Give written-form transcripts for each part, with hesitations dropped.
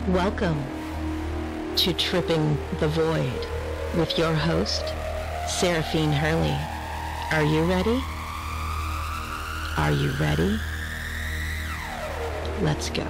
Welcome to Tripping the Void with your host, Saraphine Hurley. Are you ready? Are you ready? Let's go.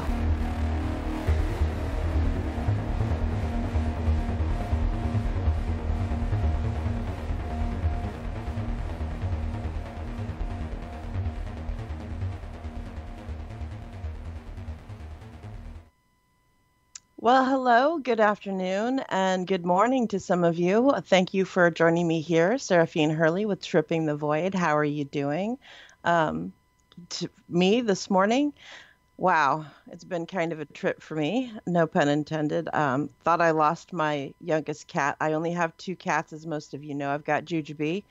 Well, hello, good afternoon, and good morning to some of you. Thank you for joining me here, Saraphine Hurley with Tripping the Void. How are you doing? To me this morning, wow, it's been kind of a trip for me, no pun intended. Thought I lost my youngest cat. I only have two cats, as most of you know. I've got Jujubee,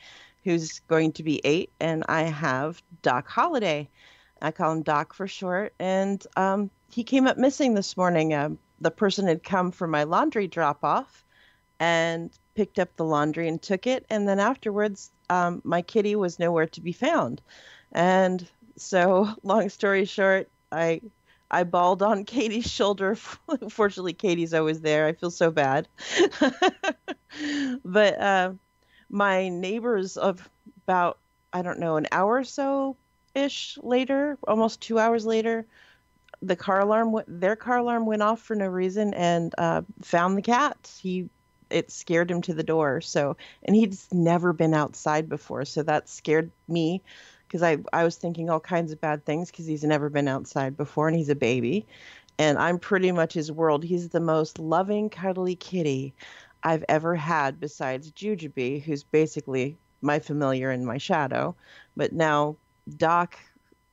who's going to be 8, and I have Doc Holiday. I call him Doc for short, and he came up missing this morning. The person had come for my laundry drop-off and picked up the laundry and took it. And then afterwards, my kitty was nowhere to be found. And so, long story short, I bawled on Katie's shoulder. Fortunately, Katie's always there. I feel so bad. But my neighbors of about, I don't know, an hour or so-ish later, almost 2 hours later, their car alarm went off for no reason and found the cat. It scared him to the door. So, and he'd never been outside before. So that scared me because I was thinking all kinds of bad things because he's never been outside before and he's a baby. And I'm pretty much his world. He's the most loving, cuddly kitty I've ever had besides Jujubee, who's basically my familiar and my shadow. But now Doc,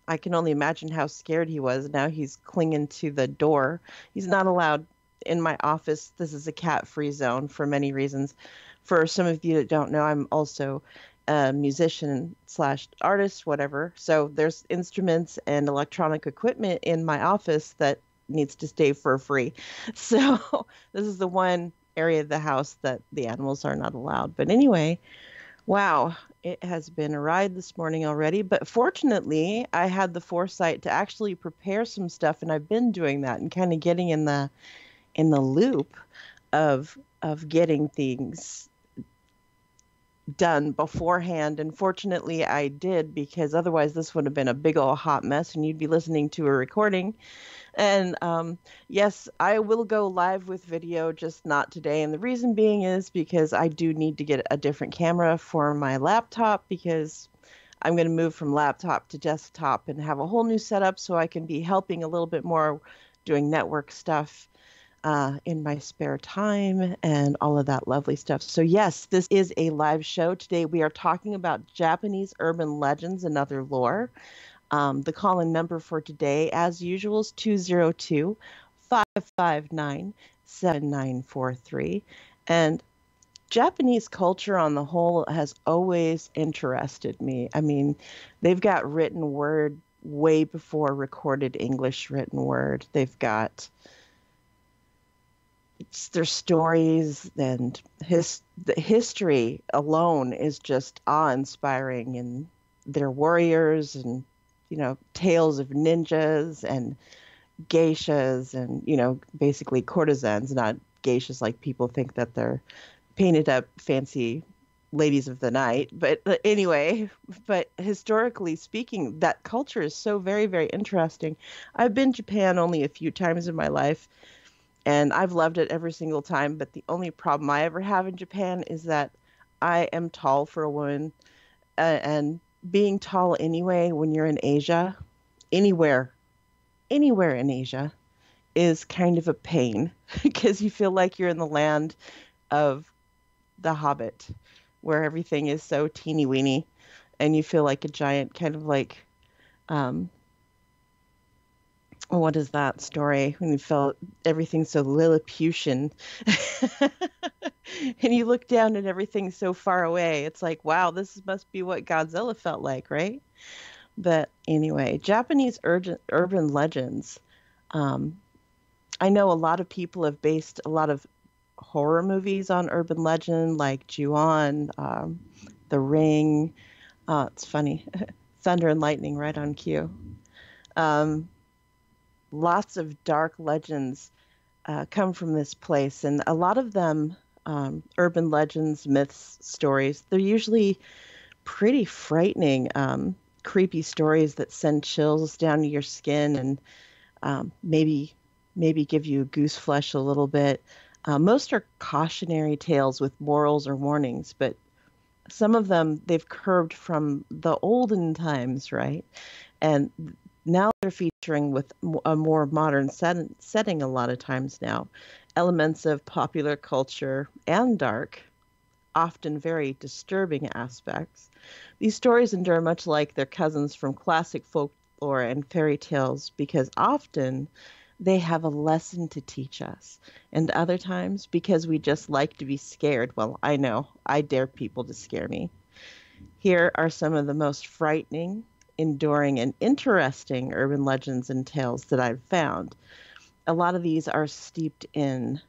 I can only imagine how scared he was. Now he's clinging to the door. He's not allowed in my office. This is a cat-free zone for many reasons. For some of you that don't know, I'm also a musician / artist, whatever. So there's instruments and electronic equipment in my office that needs to stay for free. So this is the one area of the house that the animals are not allowed. But anyway, wow, it has been a ride this morning already, but fortunately I had the foresight to actually prepare some stuff, and I've been doing that and kind of getting in the loop of getting things done beforehand. And fortunately I did, because otherwise this would have been a big old hot mess and you'd be listening to a recording. And yes, I will go live with video, just not today. And the reason being is because I do need to get a different camera for my laptop, because I'm going to move from laptop to desktop and have a whole new setup so I can be helping a little bit more doing network stuff in my spare time and all of that lovely stuff. So yes, this is a live show. Today we are talking about Japanese urban legends and other lore. The call-in number for today, as usual, is 202-559-7943. And Japanese culture on the whole has always interested me. I mean, they've got written word way before recorded English written word. They've got their stories, and the history alone is just awe-inspiring. And their warriors and tales of ninjas and geishas and, basically courtesans, not geishas like people think that they're painted up fancy ladies of the night. But anyway, but historically speaking, that culture is so very, very interesting. I've been to Japan only a few times in my life, and I've loved it every single time. But the only problem I ever have in Japan is that I am tall for a woman, and being tall anyway, when you're in Asia, anywhere in Asia, is kind of a pain because you feel like you're in the land of the Hobbit, where everything is so teeny weeny, and you feel like a giant, kind of like, what is that story when you felt everything so Lilliputian? And you look down and everything's so far away. It's like, wow, this must be what Godzilla felt like, right? But anyway, Japanese urban legends. I know a lot of people have based a lot of horror movies on urban legend, like Ju-on, The Ring. It's funny. Thunder and Lightning right on cue. Lots of dark legends come from this place. And a lot of them, urban legends, myths, stories, they're usually pretty frightening, creepy stories that send chills down your skin and maybe give you goose flesh a little bit. Most are cautionary tales with morals or warnings, but some of them they've curbed from the olden times, right? And now they're featuring with a more modern setting a lot of times now. Elements of popular culture and dark, often very disturbing aspects. These stories endure much like their cousins from classic folklore and fairy tales because often they have a lesson to teach us. And other times because we just like to be scared. Well, I know, I dare people to scare me. Here are some of the most frightening, enduring, and interesting urban legends and tales that I've found. A lot of these are steeped in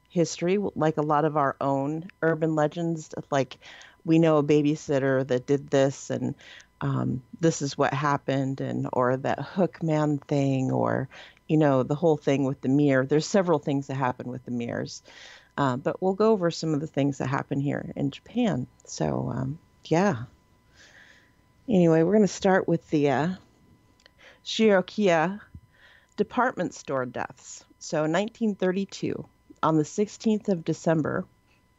history, like a lot of our own urban legends, like we know a babysitter that did this and this is what happened, and or that hook man thing, or the whole thing with the mirror. There's several things that happen with the mirrors, but we'll go over some of the things that happen here in Japan. So yeah. Anyway, we're going to start with the Shirokiya department store deaths. So 1932, on the 16th of December,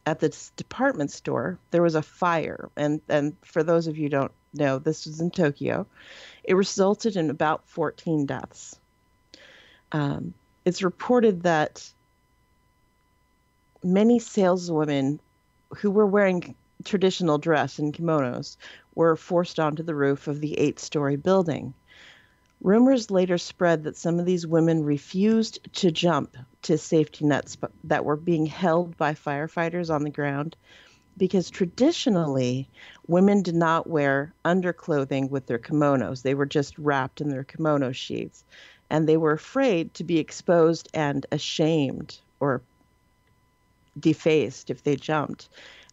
at this department store, there was a fire. And for those of you who don't know, this was in Tokyo. It resulted in about 14 deaths. It's reported that many saleswomen who were wearing traditional dress and kimonos were forced onto the roof of the 8-story building. Rumors later spread that some of these women refused to jump to safety nets that were being held by firefighters on the ground because traditionally women did not wear underclothing with their kimonos. They were just wrapped in their kimono sheaths, and they were afraid to be exposed and ashamed or defaced if they jumped.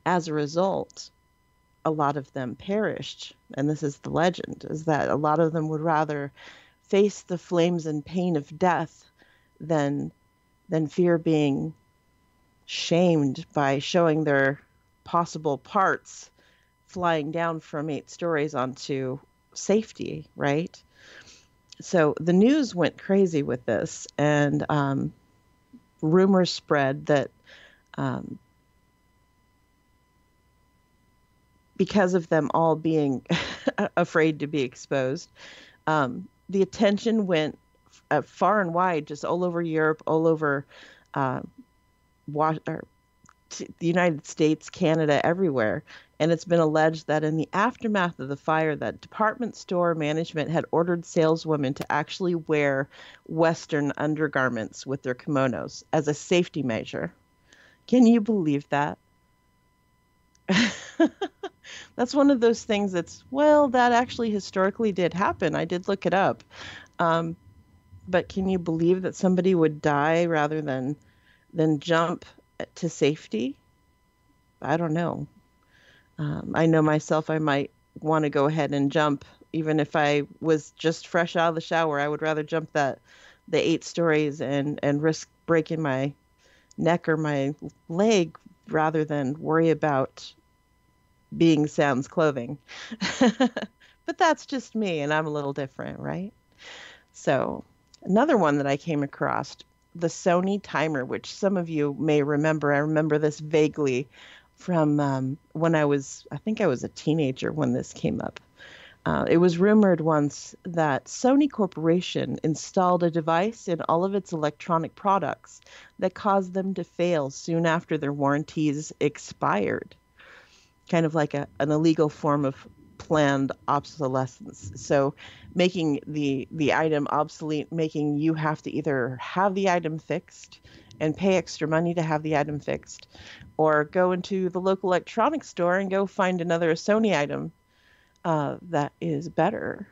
As a result, a lot of them perished, and this is the legend, is that a lot of them would rather face the flames and pain of death than fear being shamed by showing their possible parts flying down from 8 stories onto safety, right? So the news went crazy with this, and rumors spread that because of them all being afraid to be exposed, the attention went far and wide, just all over Europe, all over the United States, Canada, everywhere. And it's been alleged that in the aftermath of the fire, that department store management had ordered saleswomen to actually wear Western undergarments with their kimonos as a safety measure. Can you believe that? That's one of those things that actually historically did happen. I did look it up. But can you believe that somebody would die rather than jump to safety? I don't know. I know myself, I might want to go ahead and jump. Even if I was just fresh out of the shower, I would rather jump the 8 stories and risk breaking my neck or my leg rather than worry about being sans clothing. But that's just me, and I'm a little different, right? So another one that I came across, the Sony timer, which some of you may remember. I remember this vaguely from when I think I was a teenager when this came up. It was rumored once that Sony Corporation installed a device in all of its electronic products that caused them to fail soon after their warranties expired. Kind of like an illegal form of planned obsolescence. So making the item obsolete, making you have to either have the item fixed and pay extra money to have the item fixed, or go into the local electronics store and go find another Sony item that is better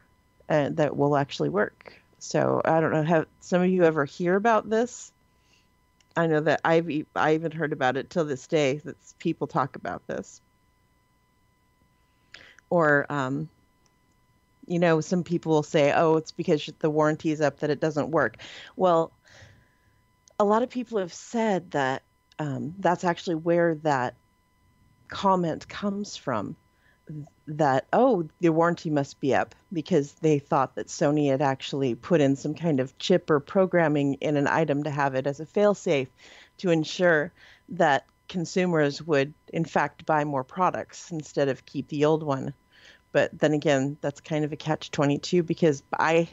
and that will actually work. So I don't know, have some of you ever hear about this? I know that I even heard about it till this day, that people talk about this. Or, some people will say, oh, it's because the warranty is up that it doesn't work. Well, a lot of people have said that that's actually where that comment comes from, that, oh, the warranty must be up, because they thought that Sony had actually put in some kind of chip or programming in an item to have it as a fail-safe to ensure that consumers would, in fact, buy more products instead of keep the old one. But then again, that's kind of a catch-22, because I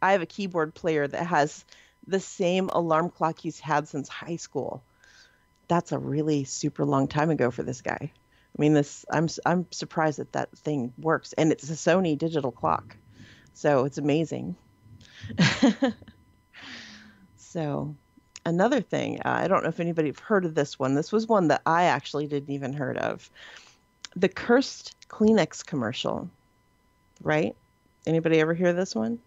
have a keyboard player that has the same alarm clock he's had since high school. That's a really super long time ago for this guy. I mean, I'm surprised that that thing works, and it's a Sony digital clock, so it's amazing. So, another thing, I don't know if anybody have heard of this one. This was one that I actually didn't even heard of. The cursed Kleenex commercial, right? Anybody ever hear this one?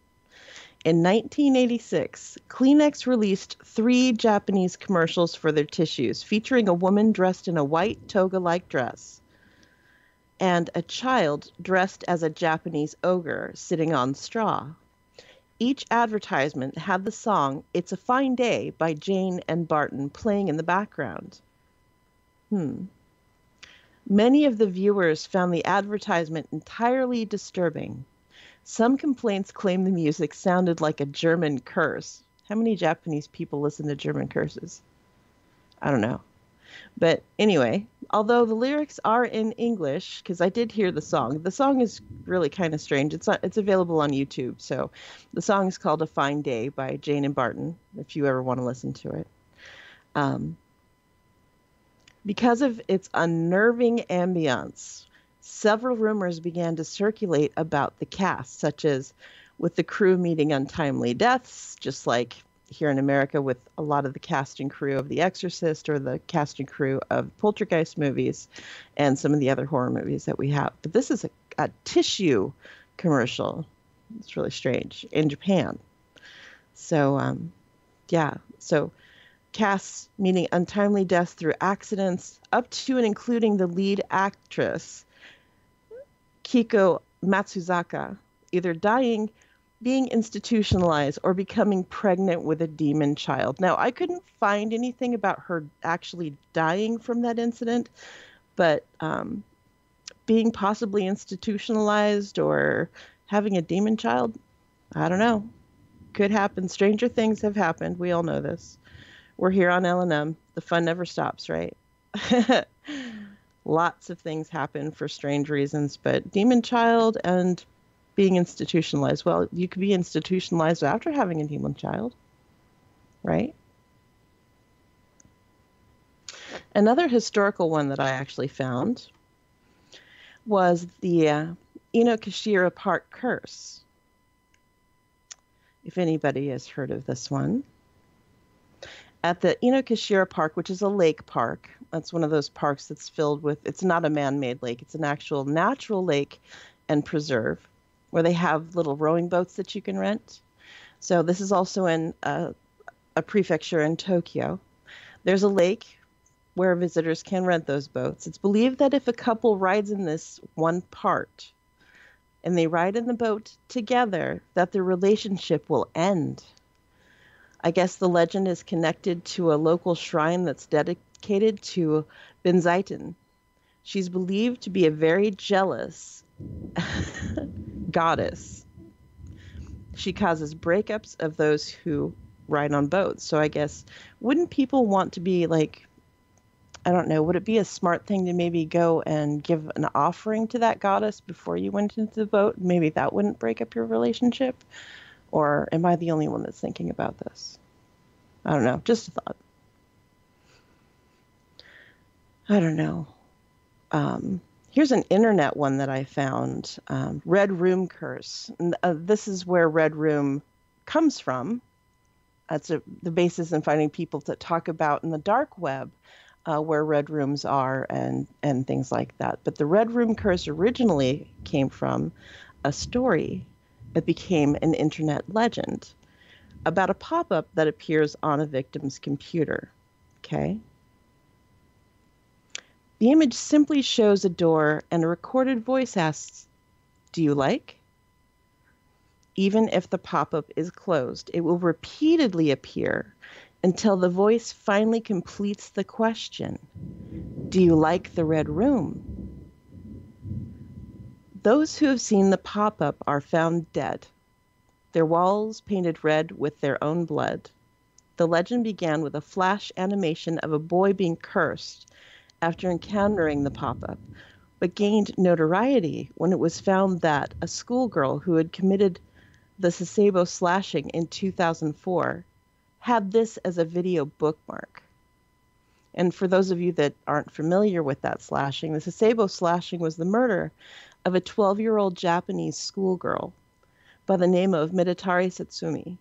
In 1986, Kleenex released 3 Japanese commercials for their tissues, featuring a woman dressed in a white toga-like dress and a child dressed as a Japanese ogre sitting on straw. Each advertisement had the song "It's a Fine Day" by Jane and Barton playing in the background. Many of the viewers found the advertisement entirely disturbing. Some complaints claim the music sounded like a German curse. How many Japanese people listen to German curses? I don't know. But anyway, although the lyrics are in English, because I did hear the song is really kind of strange. It's available on YouTube. So the song is called "A Fine Day" by Jane and Barton, if you ever want to listen to it. Because of its unnerving ambiance, several rumors began to circulate about the cast, such as with the crew meeting untimely deaths, just like here in America with a lot of the cast and crew of The Exorcist, or the cast and crew of Poltergeist movies and some of the other horror movies that we have. But this is a tissue commercial. It's really strange, in Japan. So, so casts meaning untimely deaths through accidents, up to and including the lead actress, Kiko Matsuzaka, either dying, being institutionalized, or becoming pregnant with a demon child. Now, I couldn't find anything about her actually dying from that incident, but being possibly institutionalized or having a demon child, I don't know. Could happen. Stranger things have happened. We all know this. We're here on LNM. The fun never stops, right? Lots of things happen for strange reasons, but demon child and being institutionalized. Well, you could be institutionalized after having a demon child, right? Another historical one that I actually found was the Inokashira Park Curse. If anybody has heard of this one. At the Inokashira Park, which is a lake park, that's one of those parks that's filled with, it's not a man-made lake, it's an actual natural lake and preserve, where they have little rowing boats that you can rent. So this is also in a prefecture in Tokyo. There's a lake where visitors can rent those boats. It's believed that if a couple rides in this one part, and they ride in the boat together, that their relationship will end. I guess the legend is connected to a local shrine that's dedicated to Benzaiten. She's believed to be a very jealous goddess. She causes breakups of those who ride on boats. So I guess, wouldn't people want to be like, I don't know, would it be a smart thing to maybe go and give an offering to that goddess before you went into the boat? Maybe that wouldn't break up your relationship? Or am I the only one that's thinking about this? I don't know. Just a thought. I don't know. Here's an internet one that I found. Red Room Curse. And, this is where Red Room comes from. That's the basis in finding people to talk about in the dark web where red rooms are and things like that. But the Red Room Curse originally came from a story that became an internet legend about a pop-up that appears on a victim's computer. Okay? The image simply shows a door and a recorded voice asks, "Do you like?" Even if the pop-up is closed, it will repeatedly appear until the voice finally completes the question, "Do you like the red room?" Those who have seen the pop-up are found dead, their walls painted red with their own blood. The legend began with a flash animation of a boy being cursed after encountering the pop-up, but gained notoriety when it was found that a schoolgirl who had committed the Sasebo slashing in 2004 had this as a video bookmark. And for those of you that aren't familiar with that slashing, the Sasebo slashing was the murder of a 12-year-old Japanese schoolgirl by the name of Midetari Satsumi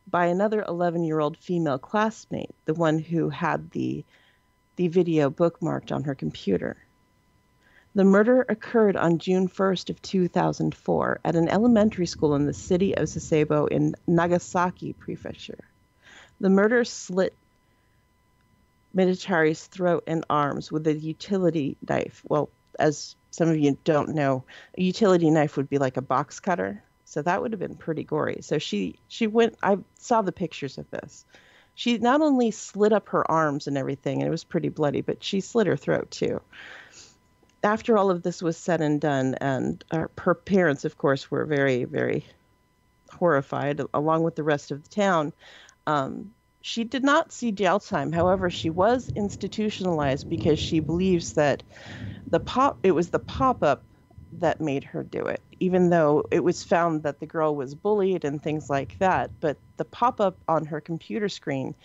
by another 11-year-old female classmate, the one who had the video bookmarked on her computer. The murder occurred on June 1st of 2004 at an elementary school in the city of Sasebo in Nagasaki Prefecture. The murder slit Midetari's throat and arms with a utility knife. Well, as some of you don't know, a utility knife would be like a box cutter, so that would have been pretty gory. So she went, I saw the pictures of this. She not only slit up her arms and everything, and it was pretty bloody, but she slit her throat too. After all of this was said and done, and her parents, of course, were very, very horrified, along with the rest of the town, she did not see jail time. However, she was institutionalized because she believes that it was the pop-up that made her do it, even though it was found that the girl was bullied and things like that. But the pop-up on her computer screen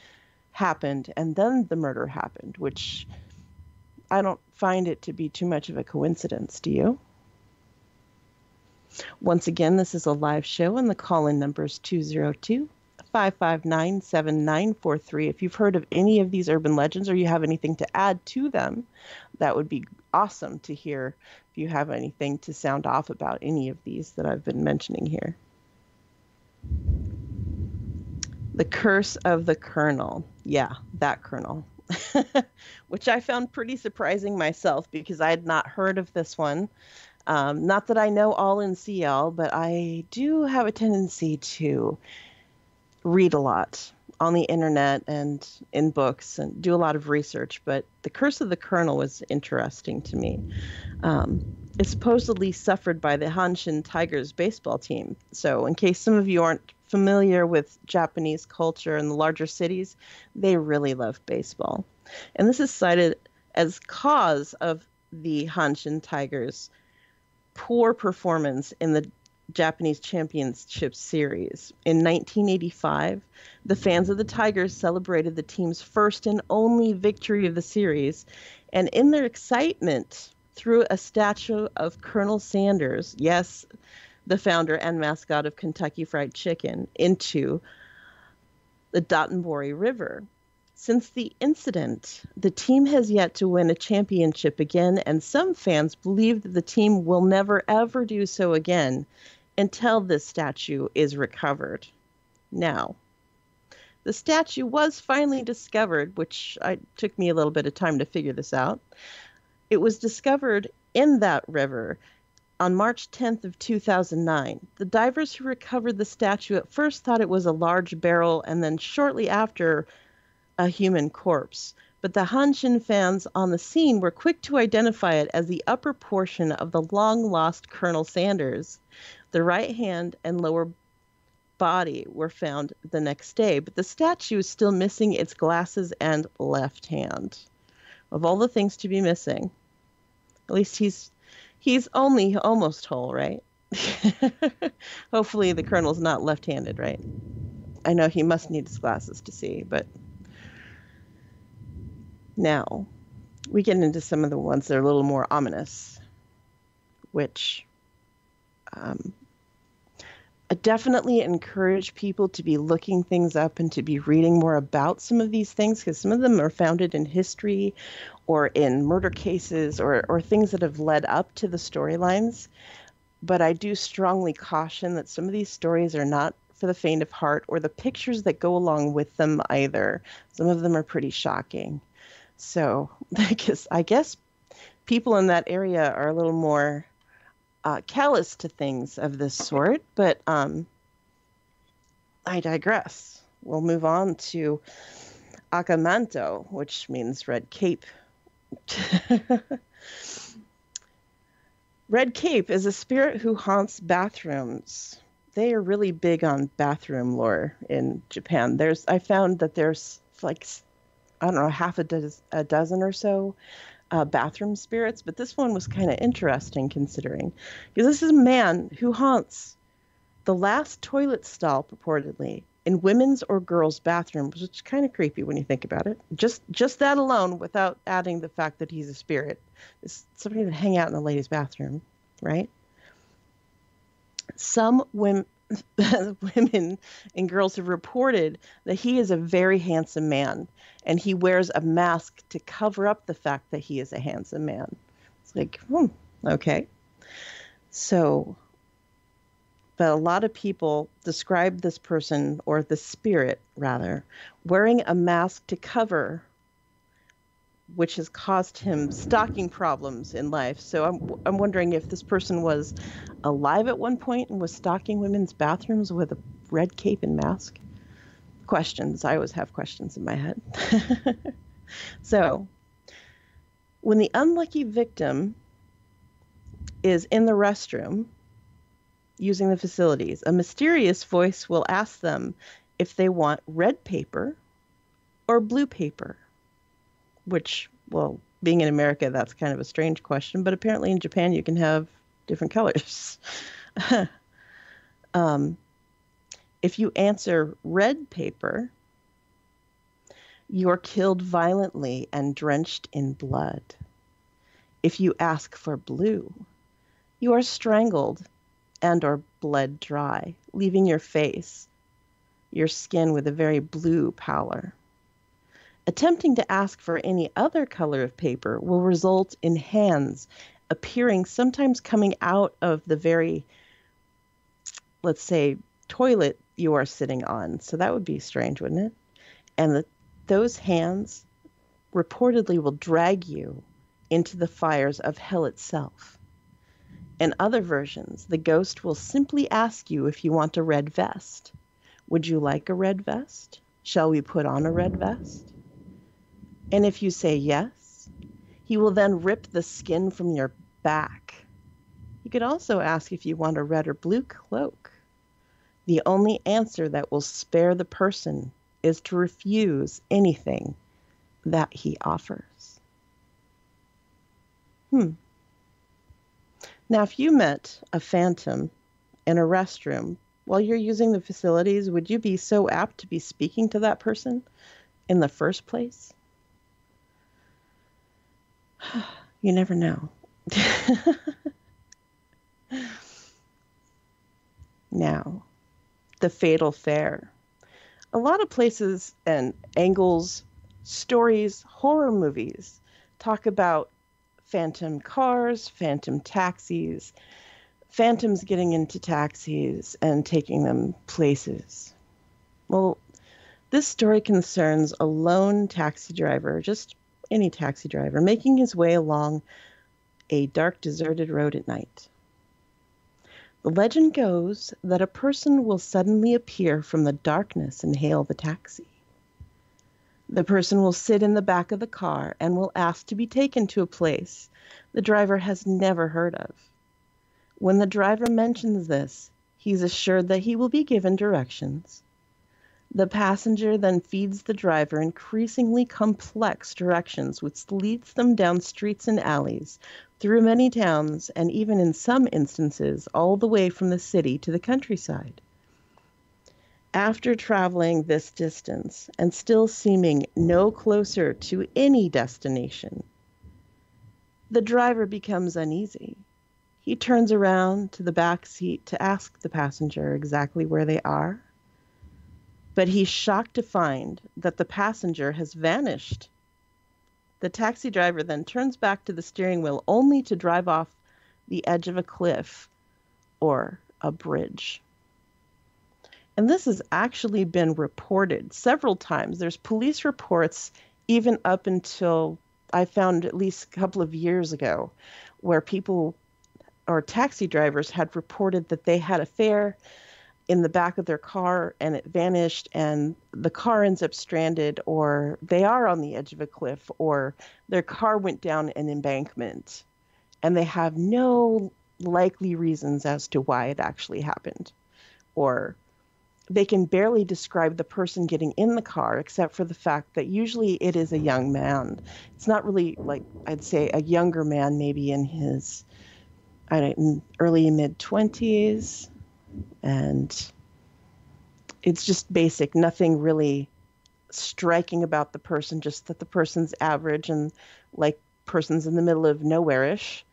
happened, and then the murder happened, which I don't find it to be too much of a coincidence, do you? Once again, this is a live show, and the call-in number is 202-559-7943. If you've heard of any of these urban legends or you have anything to add to them, that would be awesome to hear if you have anything to sound off about any of these that I've been mentioning here. The Curse of the Colonel. Yeah, that Colonel. Which I found pretty surprising myself because I had not heard of this one. Not that I know all in CL, but I do have a tendency to read a lot on the internet and in books and do a lot of research. But the Curse of the Colonel was interesting to me. It's supposedly suffered by the Hanshin Tigers baseball team. So in case some of you aren't familiar with Japanese culture in the larger cities, they really love baseball. And this is cited as cause of the Hanshin Tigers' poor performance in the Japanese Championship Series. In 1985, the fans of the Tigers celebrated the team's first and only victory of the series, and in their excitement, threw a statue of Colonel Sanders, yes, the founder and mascot of Kentucky Fried Chicken, into the Dotonbori River. Since the incident, the team has yet to win a championship again, and some fans believe that the team will never ever do so again until this statue is recovered. Now, the statue was finally discovered, which took me a little bit of time to figure this out. It was discovered in that river on March 10th of 2009. The divers who recovered the statue at first thought it was a large barrel, and then shortly after, a human corpse. But the Hanshin fans on the scene were quick to identify it as the upper portion of the long-lost Colonel Sanders. The right hand and lower body were found the next day, but the statue is still missing its glasses and left hand. Of all the things to be missing, at least he's only almost whole, right? Hopefully the Colonel's not left-handed, right? I know he must need his glasses to see, but now we get into some of the ones that are a little more ominous, which I definitely encourage people to be looking things up and to be reading more about some of these things, because some of them are founded in history or in murder cases or things that have led up to the storylines. But I do strongly caution that some of these stories are not for the faint of heart, or the pictures that go along with them either. Some of them are pretty shocking. So I guess people in that area are a little more callous to things of this sort, but I digress. we'll move on to Acamanto, which means red cape. Red cape is a spirit who haunts bathrooms. They are really big on bathroom lore in Japan. I found that there's like, I don't know, half a dozen or so bathroom spirits, but this one was kind of interesting considering, because this is a man who haunts the last toilet stall purportedly in women's or girls' bathrooms, which is kind of creepy when you think about it. Just that alone, without adding the fact that he's a spirit, is somebody to hang out in a ladies' bathroom, right? Some women and girls have reported that he is a very handsome man, and he wears a mask to cover up the fact that he is a handsome man. It's like, okay. So, but a lot of people describe this person, or the spirit rather, wearing a mask to cover, which has caused him stalking problems in life. So I'm wondering if this person was alive at one point and was stalking women's bathrooms with a red cape and mask. Questions. I always have questions in my head. So when the unlucky victim is in the restroom using the facilities, a mysterious voice will ask them if they want red paper or blue paper, which, well, being in America, that's kind of a strange question, but apparently in Japan you can have different colors. If you answer red paper, you're killed violently and drenched in blood. If you ask for blue, you are strangled and or bled dry, leaving your face, your skin with a very blue pallor. Attempting to ask for any other color of paper will result in hands appearing, sometimes coming out of the very, let's say, toilet you are sitting on. So that would be strange, wouldn't it? And those hands reportedly will drag you into the fires of hell itself. In other versions, the ghost will simply ask you if you want a red vest. Would you like a red vest? Shall we put on a red vest? And if you say yes, he will then rip the skin from your back. You could also ask if you want a red or blue cloak. The only answer that will spare the person is to refuse anything that he offers. Now, if you met a phantom in a restroom while you're using the facilities, would you be so apt to be speaking to that person in the first place? You never know. Now, the fatal fare. A lot of places and angles, stories, horror movies talk about phantom cars, phantom taxis, phantoms getting into taxis and taking them places. Well, this story concerns a lone taxi driver, just any taxi driver, making his way along a dark, deserted road at night. The legend goes that a person will suddenly appear from the darkness and hail the taxi. The person will sit in the back of the car and will ask to be taken to a place the driver has never heard of. When the driver mentions this, he's assured that he will be given directions. The passenger then feeds the driver increasingly complex directions, which leads them down streets and alleys, through many towns, and even in some instances, all the way from the city to the countryside. After traveling this distance and still seeming no closer to any destination, the driver becomes uneasy. He turns around to the back seat to ask the passenger exactly where they are, but he's shocked to find that the passenger has vanished. The taxi driver then turns back to the steering wheel only to drive off the edge of a cliff or a bridge. And this has actually been reported several times. There's police reports even up until I found at least a couple of years ago, where people or taxi drivers had reported that they had a fare in the back of their car and it vanished, and the car ends up stranded, or they are on the edge of a cliff, or their car went down an embankment and they have no likely reasons as to why it actually happened. Or they can barely describe the person getting in the car, except for the fact that usually it is a young man. It's not really, like, I'd say a younger man, maybe in his early mid-20s. And it's just basic, nothing really striking about the person, just that the person's average and like person's in the middle of nowhere-ish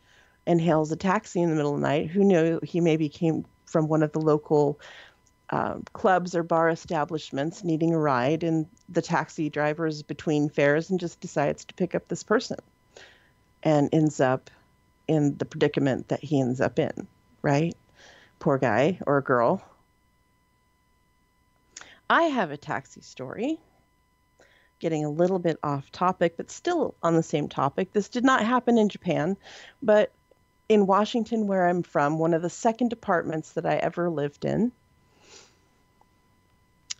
and hails a taxi in the middle of the night. Who knew he maybe came from one of the local clubs or bar establishments needing a ride, and the taxi driver is between fares and just decides to pick up this person and ends up in the predicament that he ends up in, right? Poor guy or girl. I have a taxi story, getting a little bit off topic, but still on the same topic. This did not happen in Japan, but in Washington, where I'm from, one of the second apartments that I ever lived in,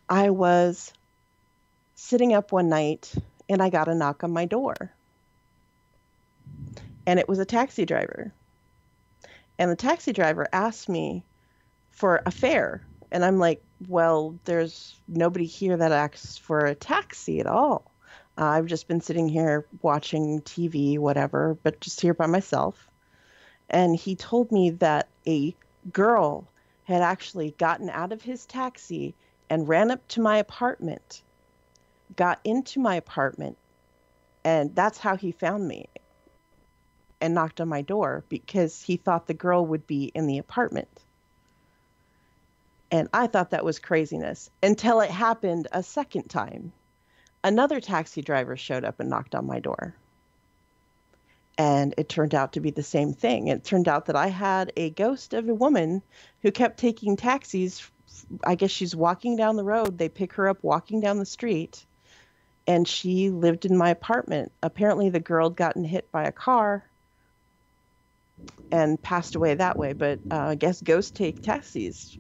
I was sitting up one night and I got a knock on my door. And it was a taxi driver. And the taxi driver asked me for a fare. And I'm like, well, there's nobody here that asks for a taxi at all. I've just been sitting here watching TV, whatever, but just here by myself. And he told me that a girl had actually gotten out of his taxi and ran up to my apartment, got into my apartment, and that's how he found me and knocked on my door, because he thought the girl would be in the apartment. And I thought that was craziness until it happened a second time. Another taxi driver showed up and knocked on my door. And it turned out to be the same thing. It turned out that I had a ghost of a woman who kept taking taxis. I guess she's walking down the road. They pick her up walking down the street. And she lived in my apartment. Apparently the girl had gotten hit by a car and passed away that way. But I guess ghosts take taxis.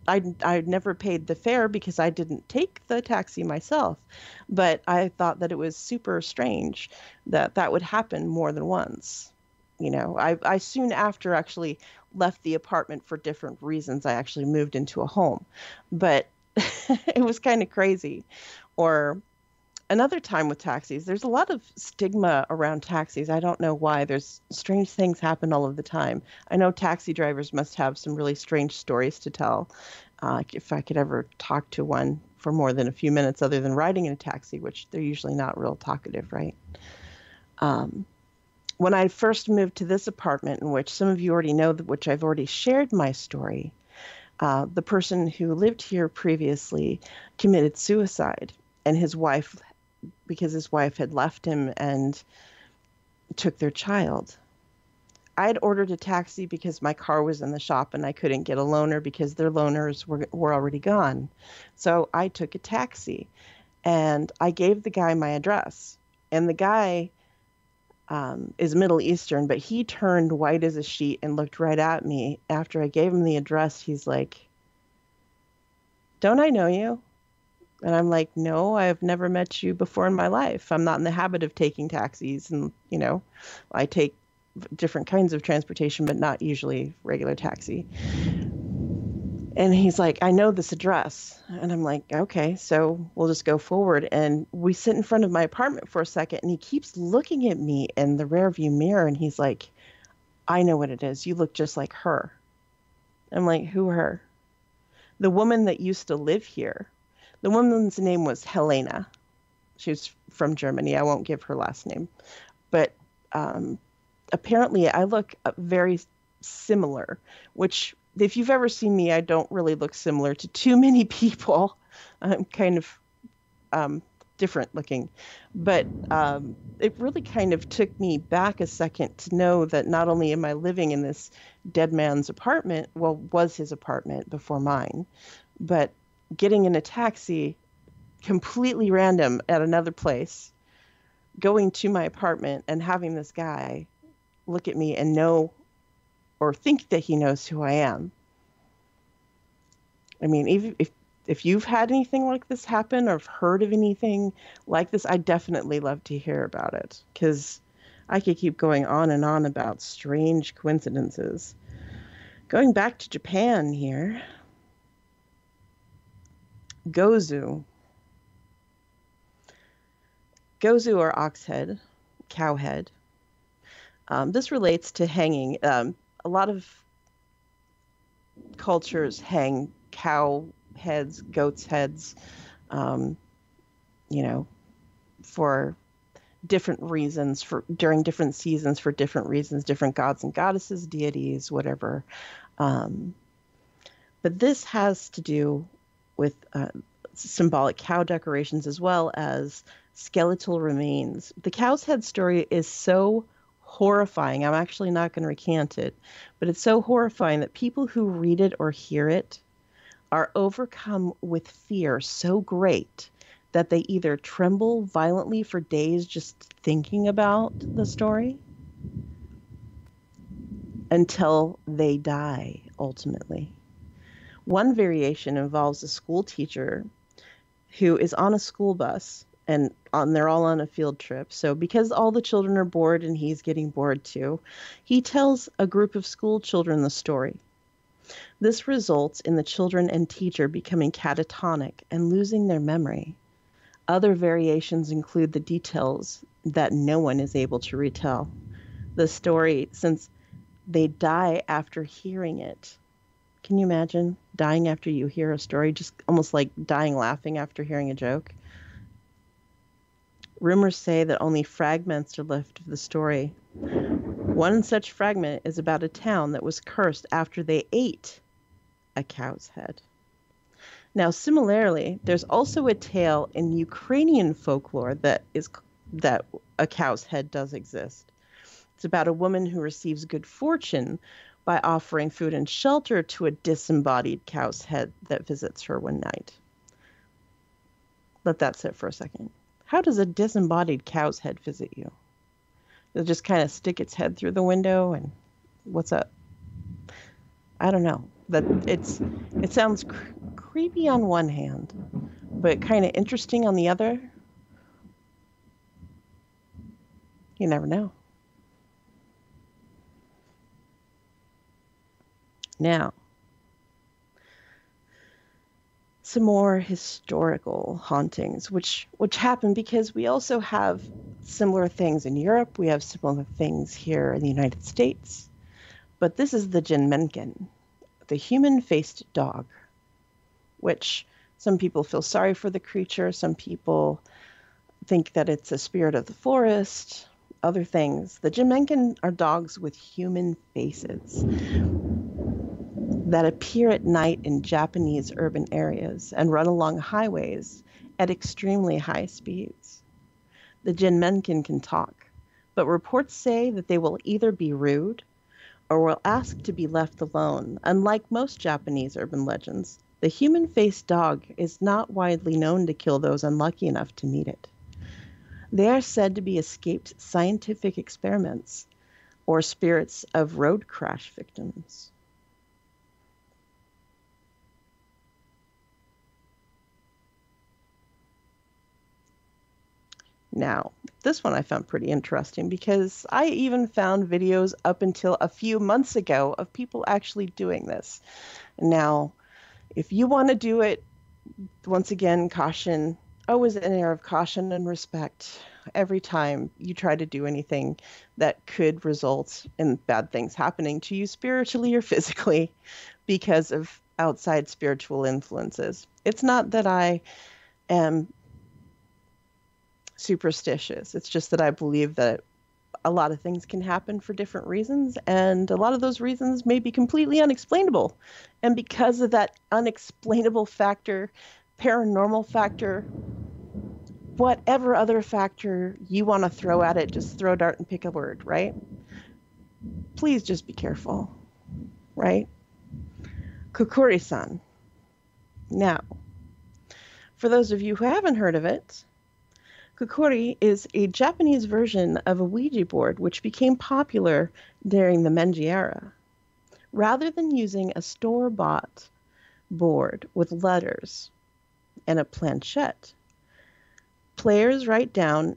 I never paid the fare because I didn't take the taxi myself. But I thought that it was super strange that that would happen more than once. You know, I soon after actually left the apartment for different reasons. I actually moved into a home. But it was kind of crazy. Or another time with taxis, there's a lot of stigma around taxis. I don't know why. There's strange things happen all of the time. I know taxi drivers must have some really strange stories to tell. If I could ever talk to one for more than a few minutes other than riding in a taxi, which they're usually not real talkative, right? When I first moved to this apartment, in which some of you already know, which I've already shared my story, the person who lived here previously committed suicide, and his wife, because his wife had left him and took their child. I had ordered a taxi because my car was in the shop and I couldn't get a loaner because their loaners were already gone. So I took a taxi and I gave the guy my address. And the guy is Middle Eastern, but he turned white as a sheet and looked right at me. After I gave him the address, he's like, "Don't I know you?" And I'm like, "No, I have never met you before in my life. I'm not in the habit of taking taxis. And, you know, I take different kinds of transportation, but not usually regular taxi." And he's like, "I know this address." And I'm like, "Okay, so we'll just go forward." And we sit in front of my apartment for a second, and he keeps looking at me in the rearview mirror. And he's like, "I know what it is. You look just like her." I'm like, "Who her?" "The woman that used to live here." The woman's name was Helena. She was from Germany. I won't give her last name. But apparently I look very similar, which if you've ever seen me, I don't really look similar to too many people. I'm kind of different looking. But it really kind of took me back a second to know that not only am I living in this dead man's apartment, well, was his apartment before mine, but getting in a taxi completely random at another place, going to my apartment and having this guy look at me and know or think that he knows who I am. I mean, if you've had anything like this happen or have heard of anything like this, I'd definitely love to hear about it, because I could keep going on and on about strange coincidences. Going back to Japan here, Gozu. Gozu, or oxhead, cowhead. This relates to hanging. A lot of cultures hang cow heads, goats' heads, for different reasons, during different seasons, for different reasons, different gods and goddesses, deities, whatever. But this has to do with symbolic cow decorations as well as skeletal remains. The cow's head story is so horrifying. I'm actually not going to recant it, but it's so horrifying that people who read it or hear it are overcome with fear so great that they either tremble violently for days just thinking about the story until they die, ultimately. One variation involves a school teacher who is on a school bus, and they're all on a field trip. So because all the children are bored and he's getting bored too, he tells a group of school children the story. This results in the children and teacher becoming catatonic and losing their memory. Other variations include the details that no one is able to retell. The story, since they die after hearing it. Can you imagine dying after you hear a story? Just almost like dying laughing after hearing a joke. Rumors say that only fragments are left of the story. One such fragment is about a town that was cursed after they ate a cow's head. Now, similarly, there's also a tale in Ukrainian folklore that a cow's head does exist. It's about a woman who receives good fortune by offering food and shelter to a disembodied cow's head that visits her one night. Let that sit for a second. How does a disembodied cow's head visit you? Does it just kind of stick its head through the window and what's up? I don't know. It sounds creepy on one hand, but kind of interesting on the other. You never know. Now, some more historical hauntings, which happen because we also have similar things in Europe. We have similar things here in the United States. But this is the Jinmenken, the human-faced dog, which some people feel sorry for the creature. Some people think that it's a spirit of the forest, other things. The Jinmenken are dogs with human faces that appear at night in Japanese urban areas and run along highways at extremely high speeds. The Jinmenken can talk, but reports say that they will either be rude or will ask to be left alone. Unlike most Japanese urban legends, the human-faced dog is not widely known to kill those unlucky enough to meet it. They are said to be escaped scientific experiments or spirits of road crash victims. Now, this one I found pretty interesting because I even found videos up until a few months ago of people actually doing this. Now, if you want to do it, once again, caution, always an air of caution and respect every time you try to do anything that could result in bad things happening to you spiritually or physically because of outside spiritual influences. It's not that I am superstitious. It's just that I believe that a lot of things can happen for different reasons, and a lot of those reasons may be completely unexplainable. And because of that unexplainable factor, paranormal factor, whatever other factor you want to throw at it, just throw a dart and pick a word, right? Please just be careful, right? Kukuri-san. Now, for those of you who haven't heard of it, Kukuri is a Japanese version of a Ouija board which became popular during the Meiji era. Rather than using a store-bought board with letters and a planchette. Players write down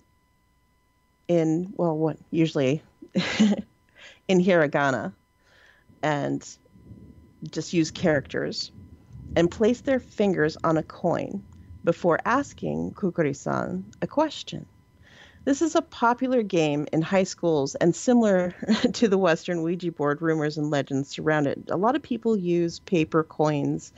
in, well, what usually in hiragana, and just use characters, and place their fingers on a coin before asking Kukuri-san a question. This is a popular game in high schools and similar to the Western Ouija board. Rumors and legends surround it. A lot of people use paper coins,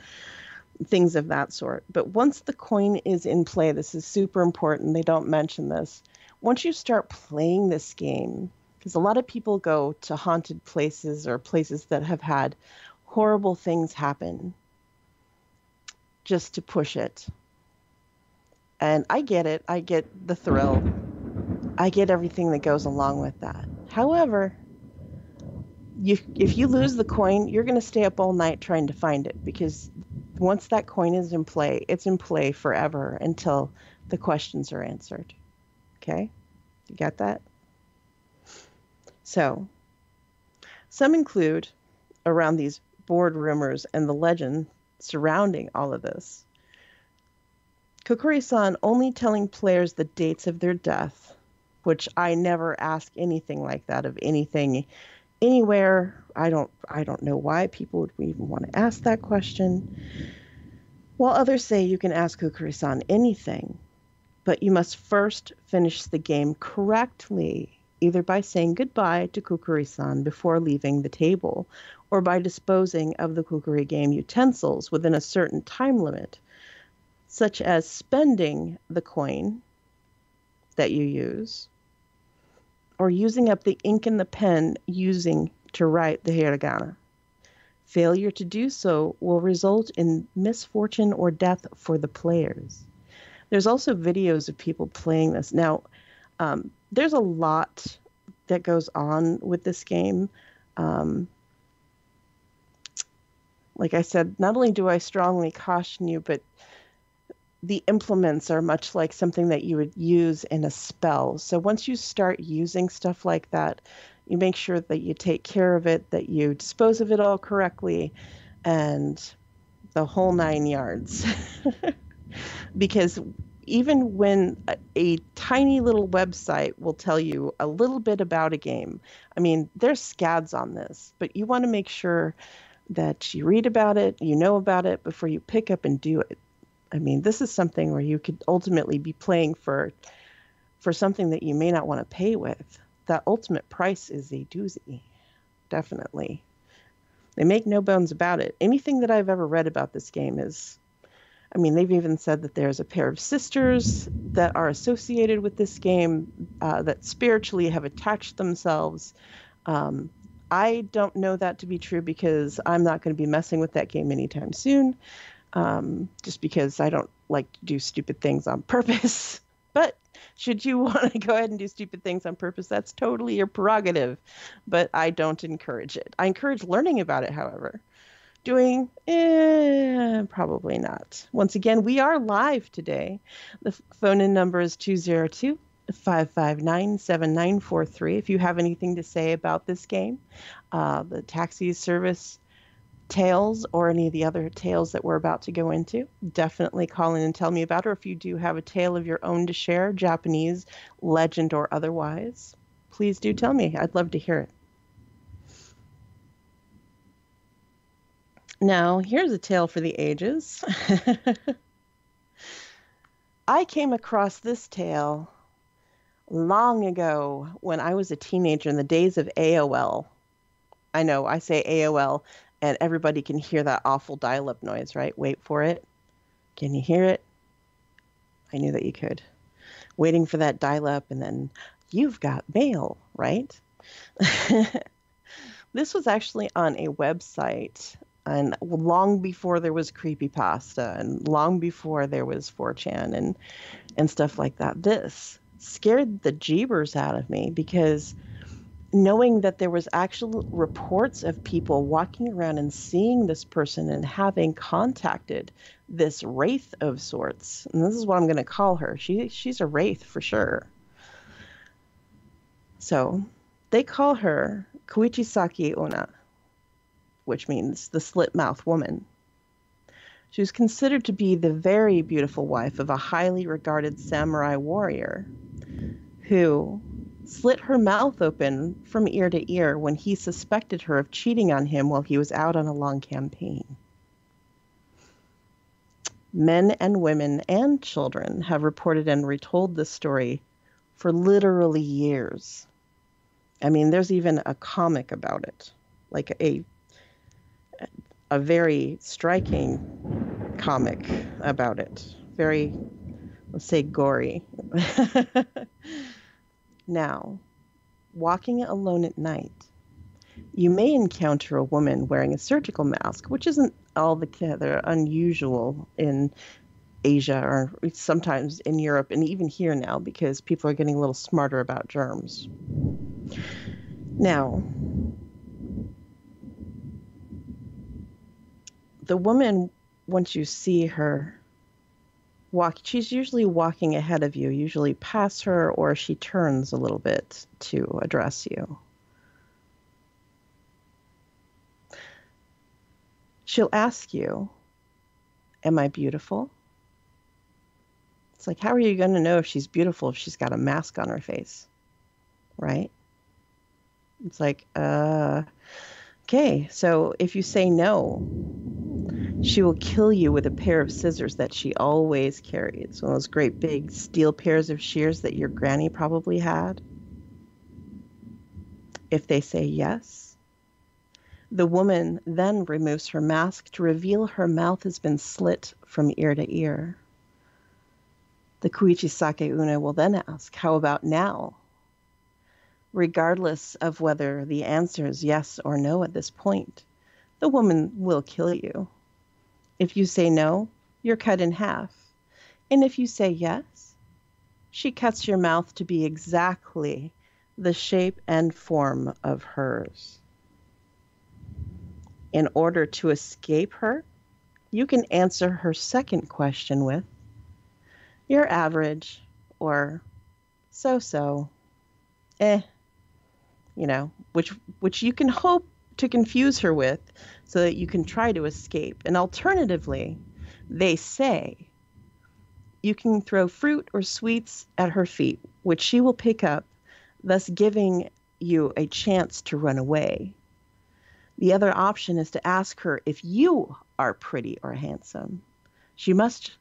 things of that sort. But once the coin is in play, this is super important. They don't mention this. Once you start playing this game, because a lot of people go to haunted places or places that have had horrible things happen just to push it. And I get it. I get the thrill. I get everything that goes along with that. However, if you lose the coin, you're going to stay up all night trying to find it, because once that coin is in play, it's in play forever until the questions are answered. Okay? You got that? So, some include, around these board rumors and the legend surrounding all of this, Kukuri-san only telling players the dates of their death, which I never ask anything like that of anything anywhere. I don't know why people would even want to ask that question. While others say you can ask Kukuri-san anything, but you must first finish the game correctly, either by saying goodbye to Kukuri-san before leaving the table, or by disposing of the Kukuri game utensils within a certain time limit, such as spending the coin that you use, or using up the ink and the pen using to write the hiragana. Failure to do so will result in misfortune or death for the players. There's also videos of people playing this. Now, there's a lot that goes on with this game. Like I said, not only do I strongly caution you, but the implements are much like something that you would use in a spell. So once you start using stuff like that, you make sure that you take care of it, that you dispose of it all correctly, and the whole 9 yards. Because even when a tiny little website will tell you a little bit about a game, I mean, there's scads on this, but you want to make sure that you read about it, you know about it before you pick up and do it. I mean, this is something where you could ultimately be playing for something that you may not want to pay with. That ultimate price is a doozy, definitely. They make no bones about it. Anything that I've ever read about this game is, I mean, they've even said that there's a pair of sisters that are associated with this game that spiritually have attached themselves. I don't know that to be true because I'm not going to be messing with that game anytime soon. Just because I don't like to do stupid things on purpose. But should you want to go ahead and do stupid things on purpose, that's totally your prerogative. But I don't encourage it. I encourage learning about it, however. Doing, probably not. Once again, we are live today. The phone-in number is 202-559-7943. If you have anything to say about this game, the taxi service tales, or any of the other tales that we're about to go into, definitely call in and tell me about it. Or if you do have a tale of your own to share, Japanese, legend, or otherwise, please do tell me. I'd love to hear it. Now, here's a tale for the ages. I came across this tale long ago when I was a teenager in the days of AOL. I know, I say AOL, and everybody can hear that awful dial-up noise, right? Wait for it. Can you hear it? I knew that you could. Waiting for that dial-up, and then you've got mail, right? This was actually on a website, and long before there was creepypasta, and long before there was 4chan and stuff like that. This scared the jeebers out of me, because knowing that there was actual reports of people walking around and seeing this person and having contacted this wraith of sorts. And this is what I'm going to call her. She's a wraith for sure. So they call her Koichisaki Onna, which means the slit mouth woman. She was considered to be the very beautiful wife of a highly regarded samurai warrior who slit her mouth open from ear to ear when he suspected her of cheating on him while he was out on a long campaign. Men and women and children have reported and retold this story for literally years. I mean, there's even a comic about it, like a very striking comic about it. Very, let's say, gory. Now, walking alone at night, you may encounter a woman wearing a surgical mask, which isn't altogether unusual in Asia or sometimes in Europe and even here now because people are getting a little smarter about germs. Now, the woman, once you see her walk, she's usually walking ahead of you, usually past her, or she turns a little bit to address you. She'll ask you, "Am I beautiful?" It's like, how are you going to know if she's beautiful if she's got a mask on her face, right? It's like, okay, so if you say no, she will kill you with a pair of scissors that she always carries. One of those great big steel pairs of shears that your granny probably had. If they say yes, the woman then removes her mask to reveal her mouth has been slit from ear to ear. The Koichi Sake Una will then ask, "How about now?" Regardless of whether the answer is yes or no at this point, the woman will kill you. If you say no, you're cut in half. And if you say yes, she cuts your mouth to be exactly the shape and form of hers. In order to escape her, you can answer her second question with, "You're average," or "so-so," which you can hope to confuse her with so that you can try to escape. And alternatively, they say you can throw fruit or sweets at her feet, which she will pick up, thus giving you a chance to run away. The other option is to ask her if you are pretty or handsome. She might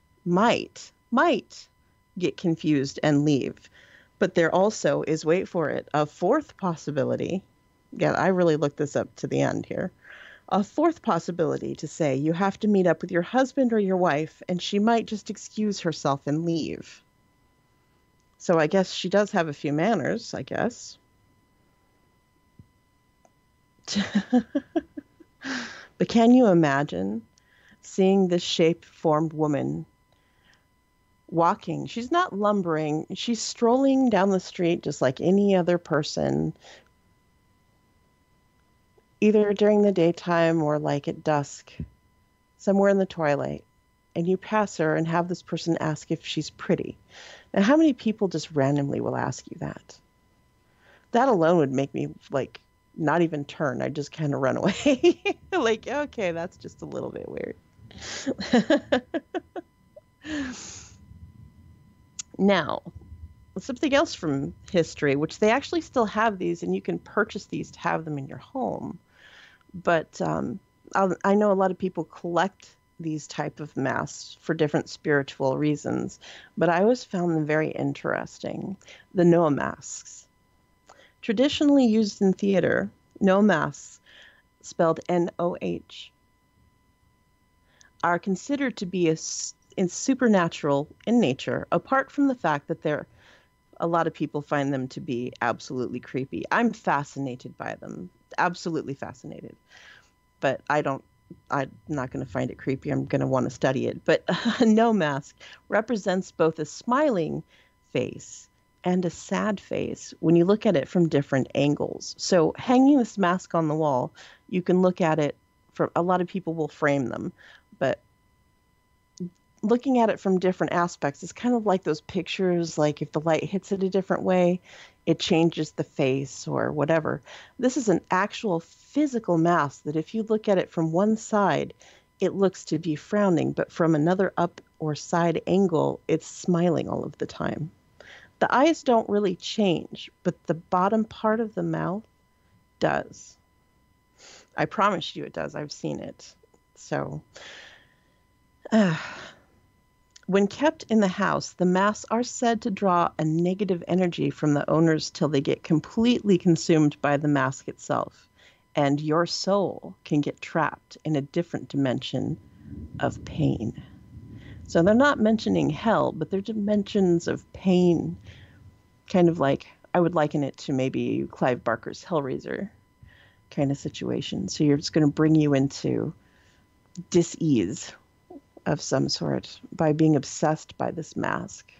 get confused and leave. But there also is, wait for it, a fourth possibility. Yeah, I really looked this up to the end here. A fourth possibility to say you have to meet up with your husband or your wife, and she might just excuse herself and leave. So I guess she does have a few manners, I guess. But can you imagine seeing this shape-formed woman walking? She's not lumbering. She's strolling down the street just like any other person, either during the daytime or like at dusk, somewhere in the twilight. And you pass her and have this person ask if she's pretty. Now, how many people just randomly will ask you that? That alone would make me like not even turn. I'd just kind of run away. Like, okay, that's just a little bit weird. Now, something else from history, which they actually still have these, and you can purchase these to have them in your home. But I know a lot of people collect these type of masks for different spiritual reasons, but I always found them very interesting. The Noah masks. Traditionally used in theater, Noah masks, spelled N-O-H, are considered to be supernatural in nature, apart from the fact that a lot of people find them to be absolutely creepy. I'm fascinated by them, absolutely fascinated. But I'm not going to find it creepy. I'm going to want to study it. But a no mask represents both a smiling face and a sad face when you look at it from different angles. So hanging this mask on the wall, you can look at it from, a lot of people will frame them, but looking at it from different aspects is kind of like those pictures, like if the light hits it a different way, it changes the face or whatever. This is an actual physical mask that if you look at it from one side, it looks to be frowning, but from another up or side angle, it's smiling all of the time. The eyes don't really change, but the bottom part of the mouth does. I promise you it does. I've seen it. So, when kept in the house, the masks are said to draw a negative energy from the owners till they get completely consumed by the mask itself, and your soul can get trapped in a different dimension of pain. So they're not mentioning hell, but they're dimensions of pain, kind of like, I would liken it to maybe Clive Barker's Hellraiser kind of situation. So you're just going to bring you into dis-ease of some sort by being obsessed by this mask.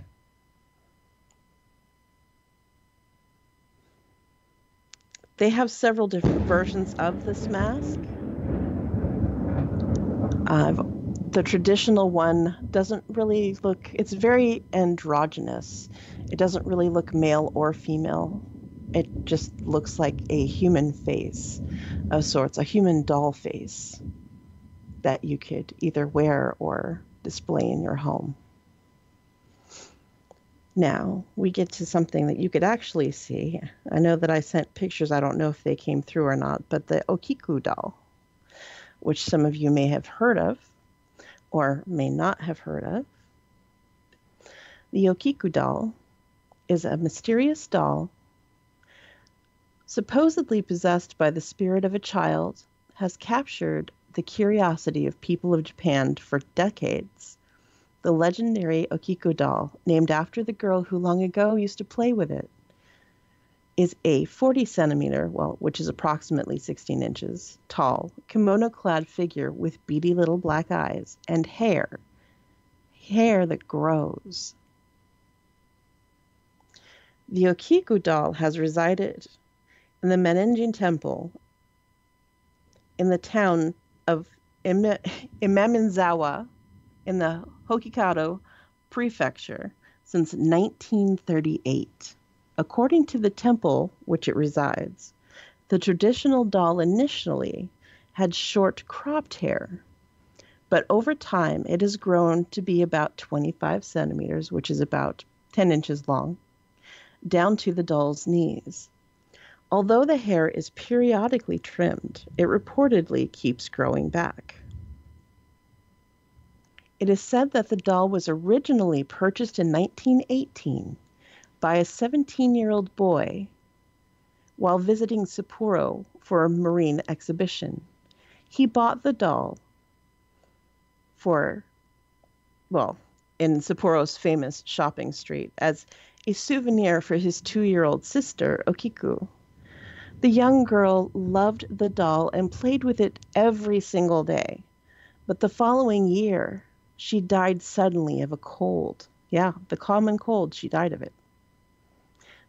They have several different versions of this mask. The traditional one doesn't really look, it's very androgynous. It doesn't really look male or female. It just looks like a human face of sorts, a human doll face that you could either wear or display in your home. Now, we get to something that you could actually see. I know that I sent pictures, I don't know if they came through or not, but the Okiku doll, which some of you may have heard of or may not have heard of. The Okiku doll is a mysterious doll supposedly possessed by the spirit of a child, has captured the curiosity of people of Japan for decades. The legendary Okiku doll, named after the girl who long ago used to play with it, is a 40 centimeter, which is approximately 16 inches, tall, kimono-clad figure with beady little black eyes and hair that grows. The Okiku doll has resided in the Meninjin Temple in the town of Imaminzawa in the Hokkaido Prefecture since 1938. According to the temple which it resides, the traditional doll initially had short cropped hair, but over time it has grown to be about 25 centimeters, which is about 10 inches long, down to the doll's knees. Although the hair is periodically trimmed, it reportedly keeps growing back. It is said that the doll was originally purchased in 1918 by a 17-year-old boy while visiting Sapporo for a marine exhibition. He bought the doll in Sapporo's famous shopping street as a souvenir for his 2-year-old sister, Okiku. The young girl loved the doll and played with it every single day. But the following year, she died suddenly of a cold. Yeah, the common cold, she died of it.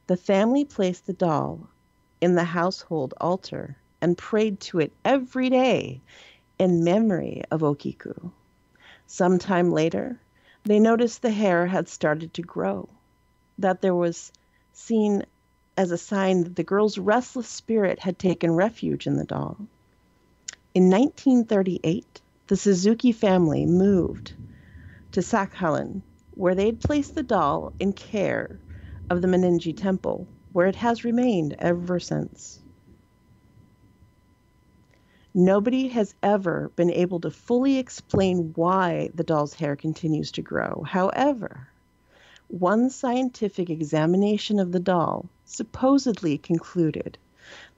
The family placed the doll in the household altar and prayed to it every day in memory of Okiku. Sometime later, they noticed the hair had started to grow, that there was seen as a sign that the girl's restless spirit had taken refuge in the doll. In 1938, the Suzuki family moved to Sakhalin, where they'd placed the doll in care of the Meninji Temple, where it has remained ever since. Nobody has ever been able to fully explain why the doll's hair continues to grow. However, one scientific examination of the doll supposedly concluded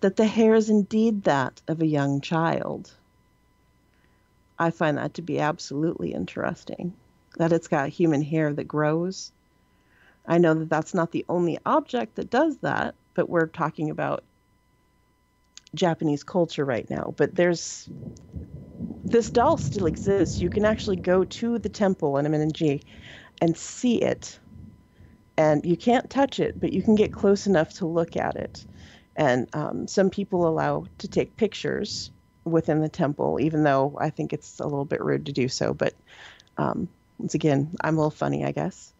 that the hair is indeed that of a young child. I find that to be absolutely interesting, that it's got human hair that grows. I know that that's not the only object that does that, but we're talking about Japanese culture right now. But this doll still exists. You can actually go to the temple in Meninji and see it. And you can't touch it, but you can get close enough to look at it. And some people allow to take pictures within the temple, even though I think it's a little bit rude to do so. But once again, I'm a little funny, I guess.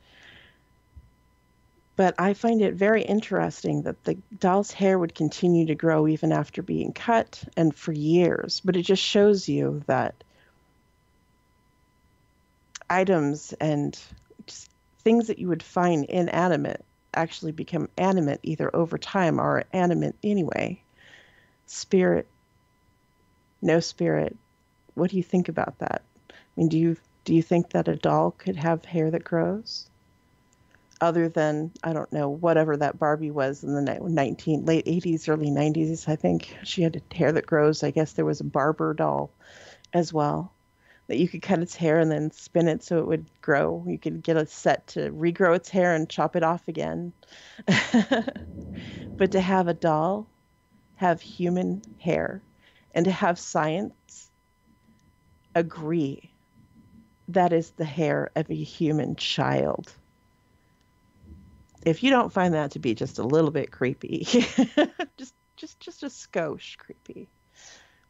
But I find it very interesting that the doll's hair would continue to grow even after being cut and for years. But it just shows you that items and just things that you would find inanimate actually become animate either over time or animate anyway. Spirit, no spirit. What do you think about that? I mean, do you think that a doll could have hair that grows? Other than, I don't know, whatever that Barbie was in the late 80s, early 90s, I think. She had hair that grows. I guess there was a barber doll as well that you could cut its hair and then spin it so it would grow. You could get a set to regrow its hair and chop it off again. But to have a doll have human hair and to have science agree that is the hair of a human child. If you don't find that to be just a little bit creepy, just a skosh creepy,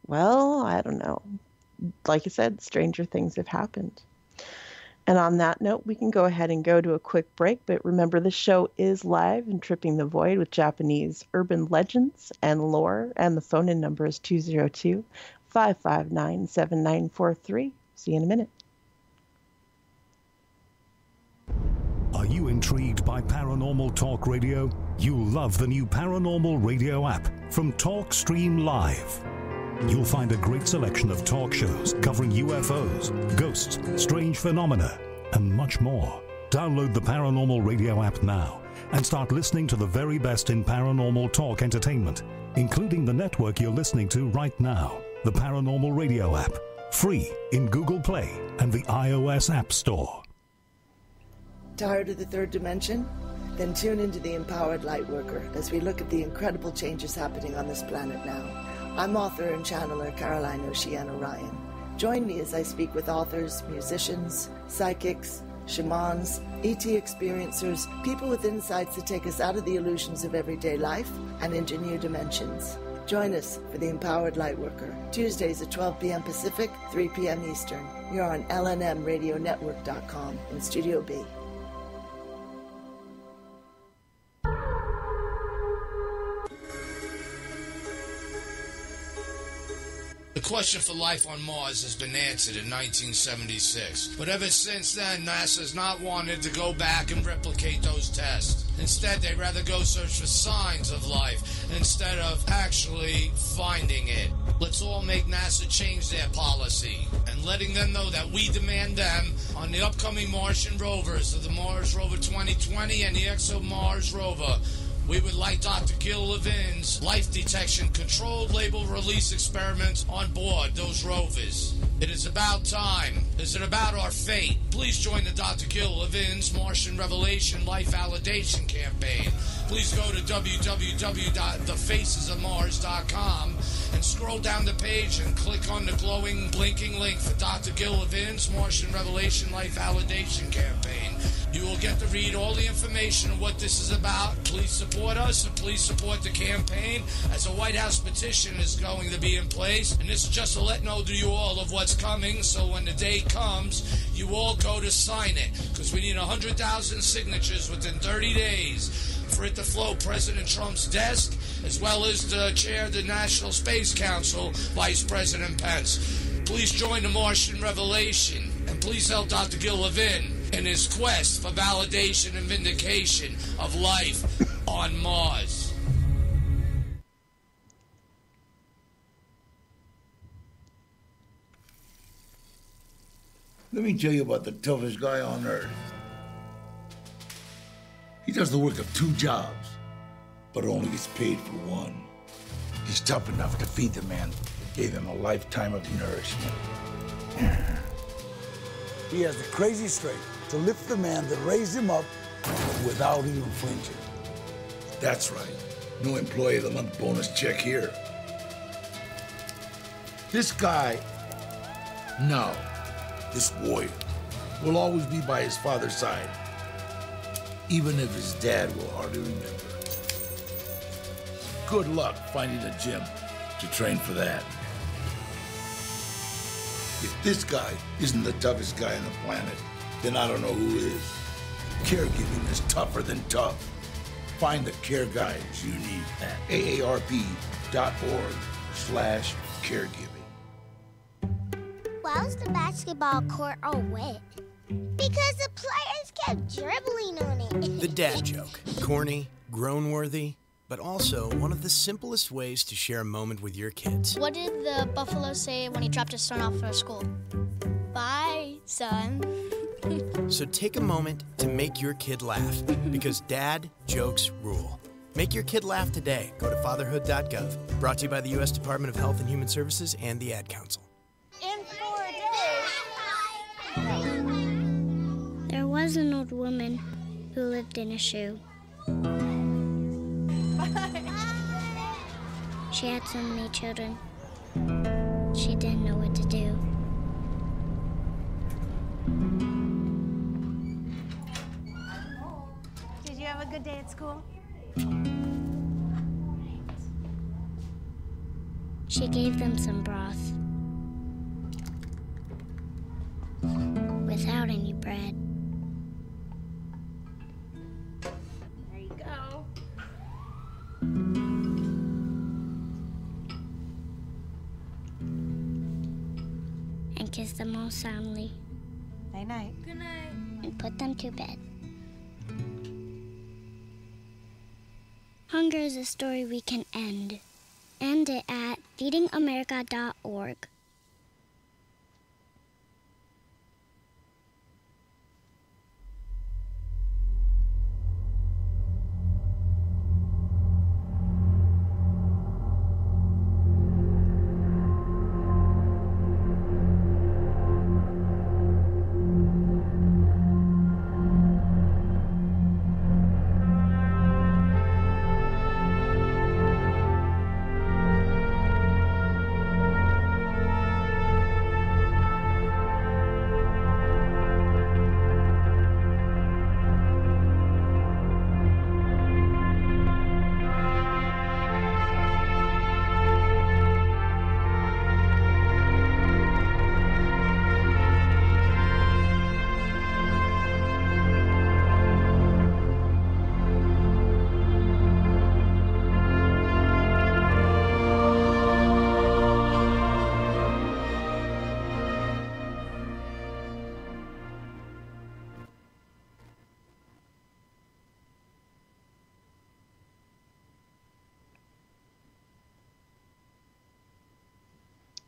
well, I don't know. Like I said, stranger things have happened. And on that note, we can go ahead and go to a quick break. But remember, the show is live and Tripping the Void with Japanese urban legends and lore. And the phone-in number is 202-559-7943. See you in a minute. Are you intrigued by Paranormal Talk Radio? You'll love the new Paranormal Radio app from TalkStream Live. You'll find a great selection of talk shows covering UFOs, ghosts, strange phenomena, and much more. Download the Paranormal Radio app now and start listening to the very best in paranormal talk entertainment, including the network you're listening to right now, the Paranormal Radio app, free in Google Play and the iOS App Store. Tired of the third dimension? Then tune into the Empowered Lightworker as we look at the incredible changes happening on this planet now. I'm author and channeler Caroline Oceana Ryan. Join me as I speak with authors, musicians, psychics, shamans, ET experiencers, people with insights that take us out of the illusions of everyday life and into new dimensions. Join us for the Empowered Lightworker, Tuesdays at 12 p.m. Pacific, 3 p.m. Eastern. You're on LNM Radio Network.com in Studio B. The question for life on Mars has been answered in 1976. But ever since then, NASA's not wanted to go back and replicate those tests. Instead, they'd rather go search for signs of life instead of actually finding it. Let's all make NASA change their policy and letting them know that we demand them on the upcoming Martian rovers of the Mars Rover 2020 and the ExoMars rover. We would like Dr. Gil Levin's life detection controlled label release experiments on board those rovers. It is about time. Is it about our fate? Please join the Dr. Gil Levin's Martian Revelation Life Validation Campaign. Please go to www.thefacesofmars.com and scroll down the page and click on the glowing, blinking link for Dr. Gil Levin's Martian Revelation Life Validation Campaign. You will get to read all the information of what this is about. Please support us and please support the campaign as a White House petition is going to be in place. And this is just to let know to you all of what's coming, so when the day comes, you all go to sign it. Because we need 100,000 signatures within 30 days for it to float President Trump's desk, as well as the chair of the National Space Council, Vice President Pence. Please join the Martian Revelation, and please help Dr. Gil Levin in his quest for validation and vindication of life on Mars. Let me tell you about the toughest guy on Earth. He does the work of 2 jobs, but only gets paid for one. He's tough enough to feed the man that gave him a lifetime of nourishment. He has the crazy strength to lift the man that raised him up without even flinching. That's right. No employee of the month bonus check here. This guy, no, this warrior, will always be by his father's side, even if his dad will hardly remember. Good luck finding a gym to train for that. If this guy isn't the toughest guy on the planet, then I don't know who is. Caregiving is tougher than tough. Find the care guides you need at aarp.org/caregiving. Why was the basketball court all wet? Because the players kept dribbling on it. The dad joke. Corny, groan-worthy, but also one of the simplest ways to share a moment with your kids. What did the buffalo say when he dropped his son off at school? Bye, son. So take a moment to make your kid laugh, because dad jokes rule. Make your kid laugh today. Go to fatherhood.gov. Brought to you by the U.S. Department of Health and Human Services and the Ad Council. In 4 days. There was an old woman who lived in a shoe. She had so many children. She didn't know what to do. Did you have a good day at school? She gave them some broth without any bread. There you go. And kissed them all soundly. Night-night. Good night. And put them to bed. Hunger is a story we can end. End it at feedingamerica.org.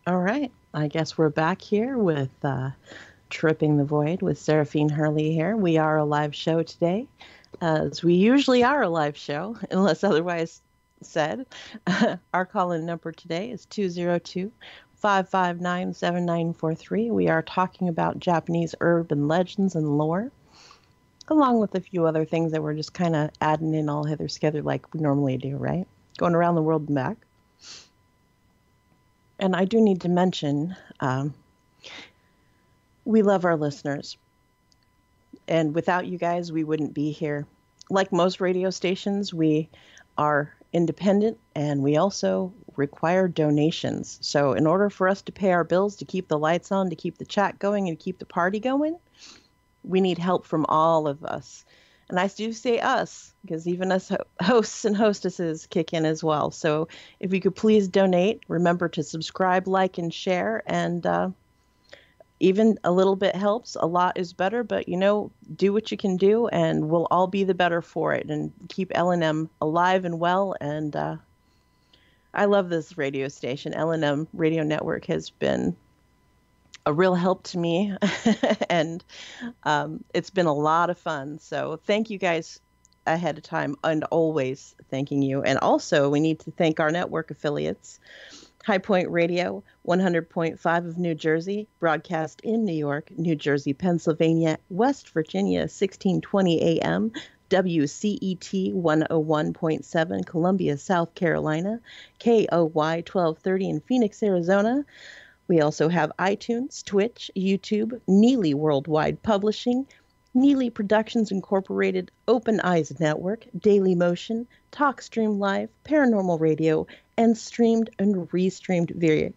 All right. I guess we're back here with Tripping the Void with Saraphine Hurley here. We are a live show today, as we usually are a live show, unless otherwise said. Our call-in number today is 202-559-7943. We are talking about Japanese urban legends and lore, along with a few other things that we're just kind of adding in all hither together like we normally do, right? Going around the world and back. And I do need to mention, we love our listeners. And without you guys, we wouldn't be here. Like most radio stations, we are independent and we also require donations. So in order for us to pay our bills, to keep the lights on, to keep the chat going, and to keep the party going, we need help from all of us. And I do say us, because even us hosts and hostesses kick in as well. So if you could please donate, remember to subscribe, like, and share. And even a little bit helps. A lot is better, but, you know, do what you can do, and we'll all be the better for it. And keep LNM alive and well. And I love this radio station. LNM Radio Network has been a real help to me, and it's been a lot of fun. So thank you guys ahead of time, and always thanking you. And also we need to thank our network affiliates, High Point Radio, 100.5 of New Jersey, broadcast in New York, New Jersey, Pennsylvania, West Virginia, 1620 AM, WCET 101.7, Columbia, South Carolina, KOY 1230 in Phoenix, Arizona. We also have iTunes, Twitch, YouTube, Neely Worldwide Publishing, Neely Productions Incorporated, Open Eyes Network, Daily Motion, TalkStream Live, Paranormal Radio, and streamed and restreamed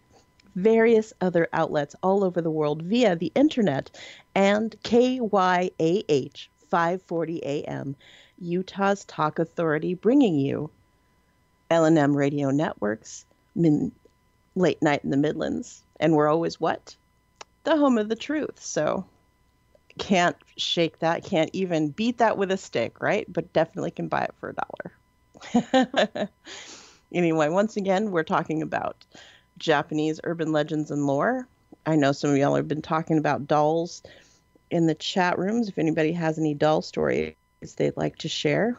various other outlets all over the world via the internet, and KYAH 540 AM, Utah's Talk Authority, bringing you LNM Radio Network's Late Night in the Midlands. And we're always what? The home of the truth. So can't shake that, can't even beat that with a stick, right? But definitely can buy it for $1. Anyway, once again, we're talking about Japanese urban legends and lore. I know some of y'all have been talking about dolls in the chat rooms. If anybody has any doll stories they'd like to share.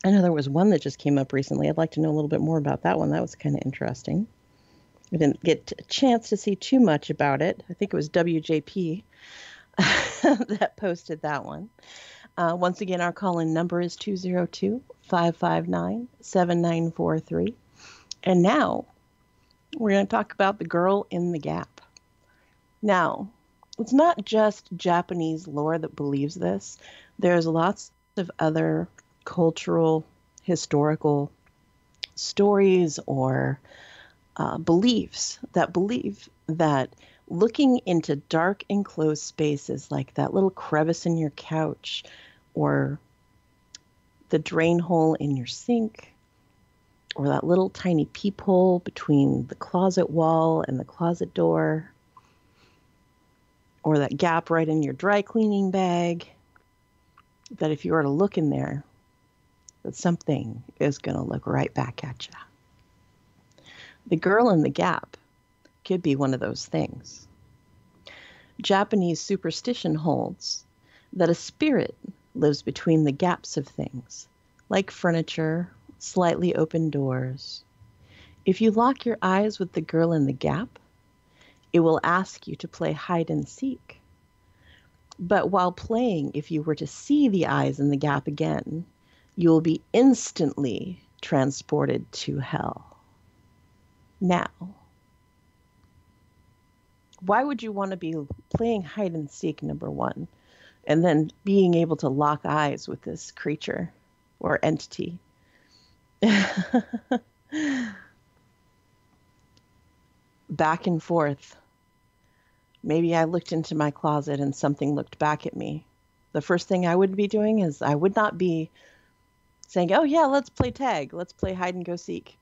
I know there was one that just came up recently. I'd like to know a little bit more about that one. That was kind of interesting. I didn't get a chance to see too much about it. I think it was WJP that posted that one. Once again, our call-in number is 202-559-7943. And now we're going to talk about the girl in the gap. Now, it's not just Japanese lore that believes this. There's lots of other cultural, historical stories or beliefs that believe that looking into dark enclosed spaces like that little crevice in your couch or the drain hole in your sink or that little tiny peephole between the closet wall and the closet door or that gap right in your dry cleaning bag, that if you were to look in there, that something is going to look right back at you. The girl in the gap could be one of those things. Japanese superstition holds that a spirit lives between the gaps of things, like furniture, slightly open doors. If you lock your eyes with the girl in the gap, it will ask you to play hide and seek. But while playing, if you were to see the eyes in the gap again, you will be instantly transported to hell. Now, why would you want to be playing hide and seek, number one, and then being able to lock eyes with this creature or entity? Back and forth. Maybe I looked into my closet and something looked back at me. The first thing I would be doing is I would not be saying, oh yeah, let's play tag. Let's play hide and go seek.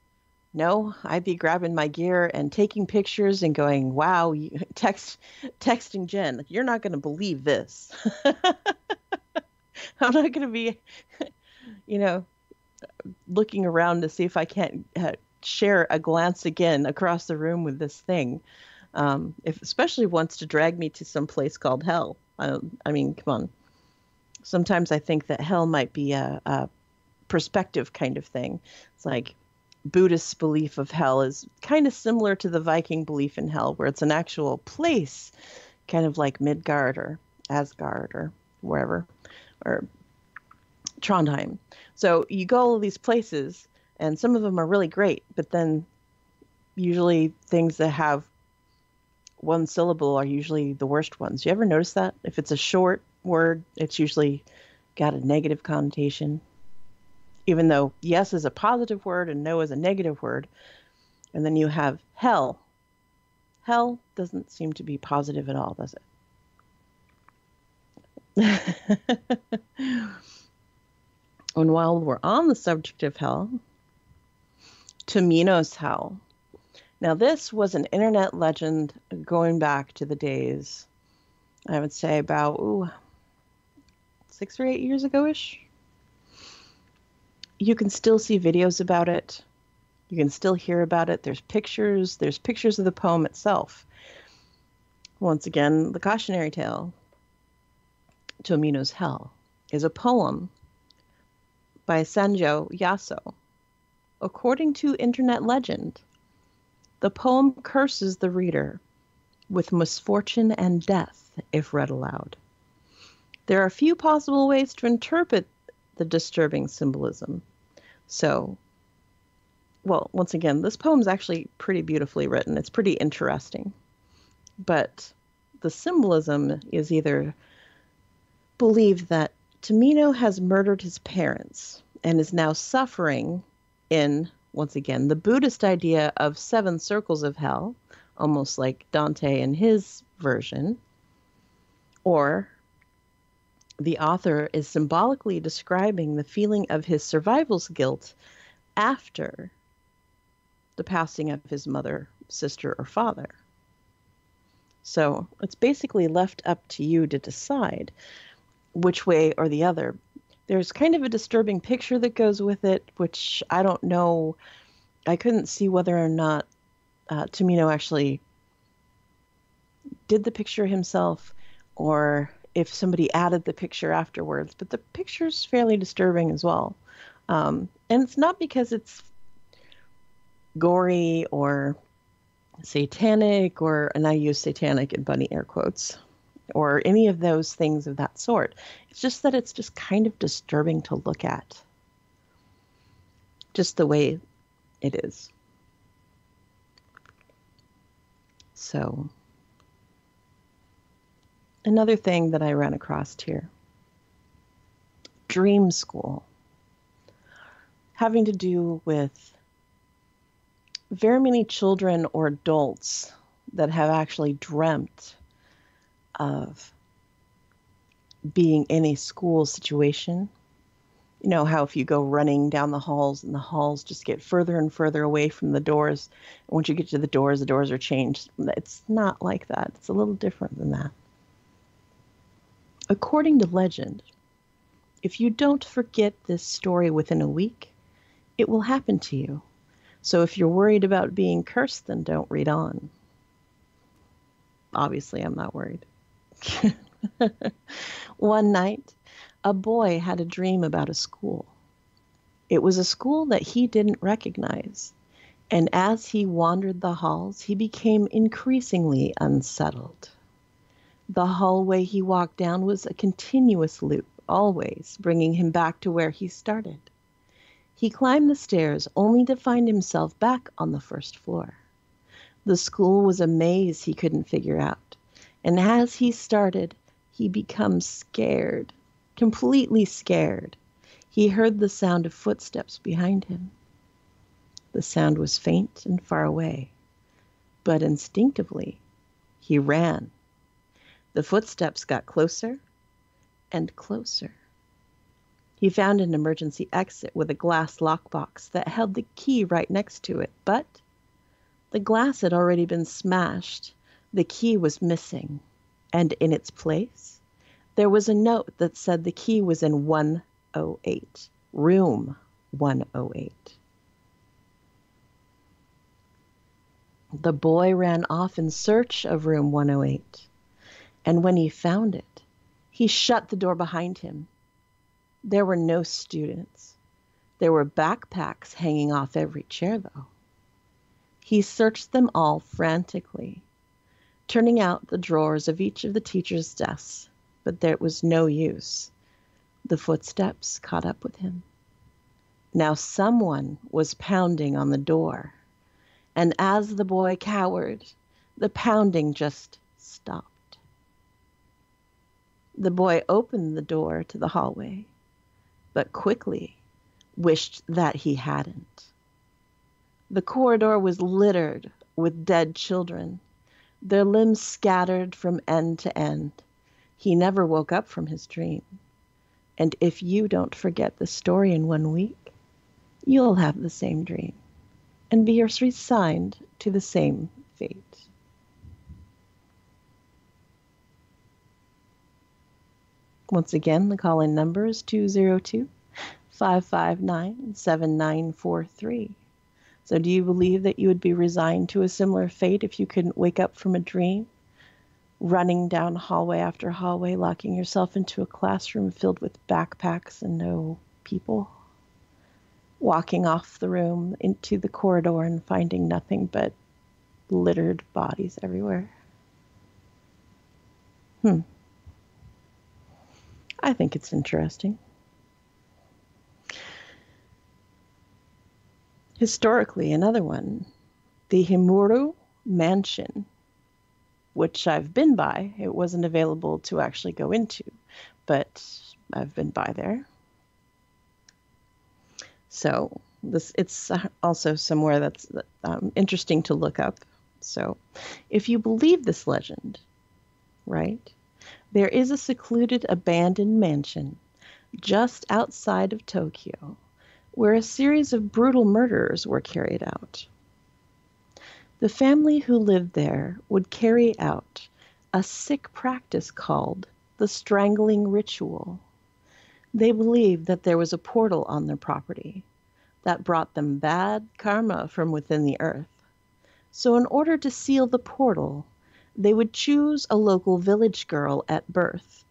No, I'd be grabbing my gear and taking pictures and going, wow, texting Jen, you're not going to believe this. I'm not going to be, looking around to see if I can't share a glance again across the room with this thing. If especially wants to drag me to some place called hell. I mean, come on. Sometimes I think that hell might be a perspective kind of thing. It's like Buddhist belief of hell is kind of similar to the Viking belief in hell, where it's an actual place, kind of like Midgard or Asgard or wherever, or Trondheim. So you go all these places, and some of them are really great, but then usually things that have one syllable are usually the worst ones. You ever notice that? If it's a short word, it's usually got a negative connotation. Even though yes is a positive word and no is a negative word. And then you have hell. Hell doesn't seem to be positive at all, does it? And while we're on the subject of hell, Tamino's hell. Now, this was an internet legend going back to the days, I would say about 6 or 8 years ago-ish. You can still see videos about it. You can still hear about it. There's pictures. There's pictures of the poem itself. Once again, the cautionary tale, Tomino's Hell, is a poem by Sanjo Yaso. According to internet legend, the poem curses the reader with misfortune and death if read aloud. There are a few possible ways to interpret the disturbing symbolism. So, well, once again, this poem's actually pretty beautifully written. It's pretty interesting. But the symbolism is either believed that Tamino has murdered his parents and is now suffering in, once again, the Buddhist idea of 7 circles of hell, almost like Dante in his version, or the author is symbolically describing the feeling of his survival's guilt after the passing of his mother, sister, or father. So it's basically left up to you to decide which way or the other. There's kind of a disturbing picture that goes with it, which I don't know. I couldn't see whether or not Tamino actually did the picture himself or if somebody added the picture afterwards. But the picture's fairly disturbing as well. And it's not because it's gory or satanic, and I use satanic in bunny air quotes, or any of those things of that sort. It's just that it's just kind of disturbing to look at. Just the way it is. So, another thing that I ran across here. Dream school. Having to do with very many children or adults that have actually dreamt of being in a school situation. You know how if you go running down the halls and the halls just get further and further away from the doors. And once you get to the doors are changed. It's not like that. It's a little different than that. According to legend, if you don't forget this story within a week, it will happen to you. So if you're worried about being cursed, then don't read on. Obviously, I'm not worried. One night, a boy had a dream about a school. It was a school that he didn't recognize, and as he wandered the halls, he became increasingly unsettled. The hallway he walked down was a continuous loop, always bringing him back to where he started. He climbed the stairs only to find himself back on the first floor. The school was a maze he couldn't figure out, and as he started, he becomes scared, completely scared. He heard the sound of footsteps behind him. The sound was faint and far away, but instinctively, he ran. The footsteps got closer and closer. He found an emergency exit with a glass lockbox that held the key right next to it, but the glass had already been smashed. The key was missing, and in its place, there was a note that said the key was in 108, room 108. The boy ran off in search of room 108, and when he found it, he shut the door behind him. There were no students. There were backpacks hanging off every chair, though. He searched them all frantically, turning out the drawers of each of the teachers' desks, but there was no use. The footsteps caught up with him. Now someone was pounding on the door, and as the boy cowered, the pounding just stopped. The boy opened the door to the hallway, but quickly wished that he hadn't. The corridor was littered with dead children, their limbs scattered from end to end. He never woke up from his dream. And if you don't forget the story in 1 week, you'll have the same dream and be resigned to the same fate. Once again, the call-in number is 202-559-7943. So do you believe that you would be resigned to a similar fate if you couldn't wake up from a dream? Running down hallway after hallway, locking yourself into a classroom filled with backpacks and no people? Walking off the room into the corridor and finding nothing but littered bodies everywhere? I think it's interesting. Historically, another one, the Himuru Mansion, which I've been by. It wasn't available to actually go into, but I've been by there. So it's also somewhere that's interesting to look up. So if you believe this legend, right, there is a secluded abandoned mansion just outside of Tokyo where a series of brutal murders were carried out. The family who lived there would carry out a sick practice called the strangling ritual. They believed that there was a portal on their property that brought them bad karma from within the earth. So in order to seal the portal, they would choose a local village girl at birth,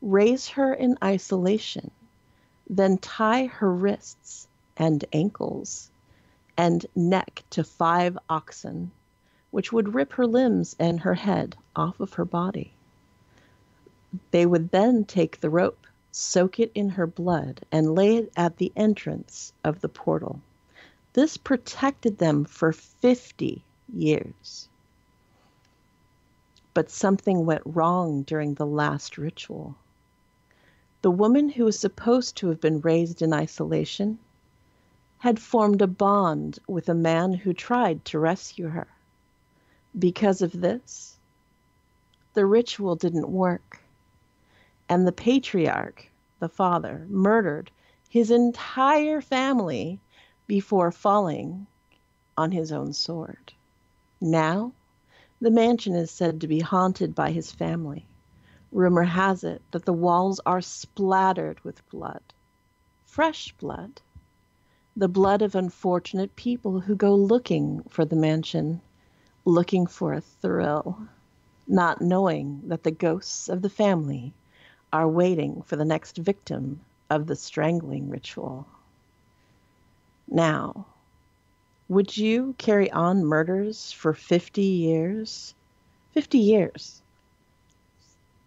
raise her in isolation, then tie her wrists and ankles and neck to 5 oxen, which would rip her limbs and her head off of her body. They would then take the rope, soak it in her blood, and lay it at the entrance of the portal. This protected them for 50 years. But something went wrong during the last ritual. The woman who was supposed to have been raised in isolation had formed a bond with a man who tried to rescue her. Because of this, the ritual didn't work, and the patriarch, the father, murdered his entire family before falling on his own sword. Now, the mansion is said to be haunted by his family. Rumor has it that the walls are splattered with blood. Fresh blood. The blood of unfortunate people who go looking for the mansion, looking for a thrill, not knowing that the ghosts of the family are waiting for the next victim of the strangling ritual. Now, would you carry on murders for 50 years? 50 years.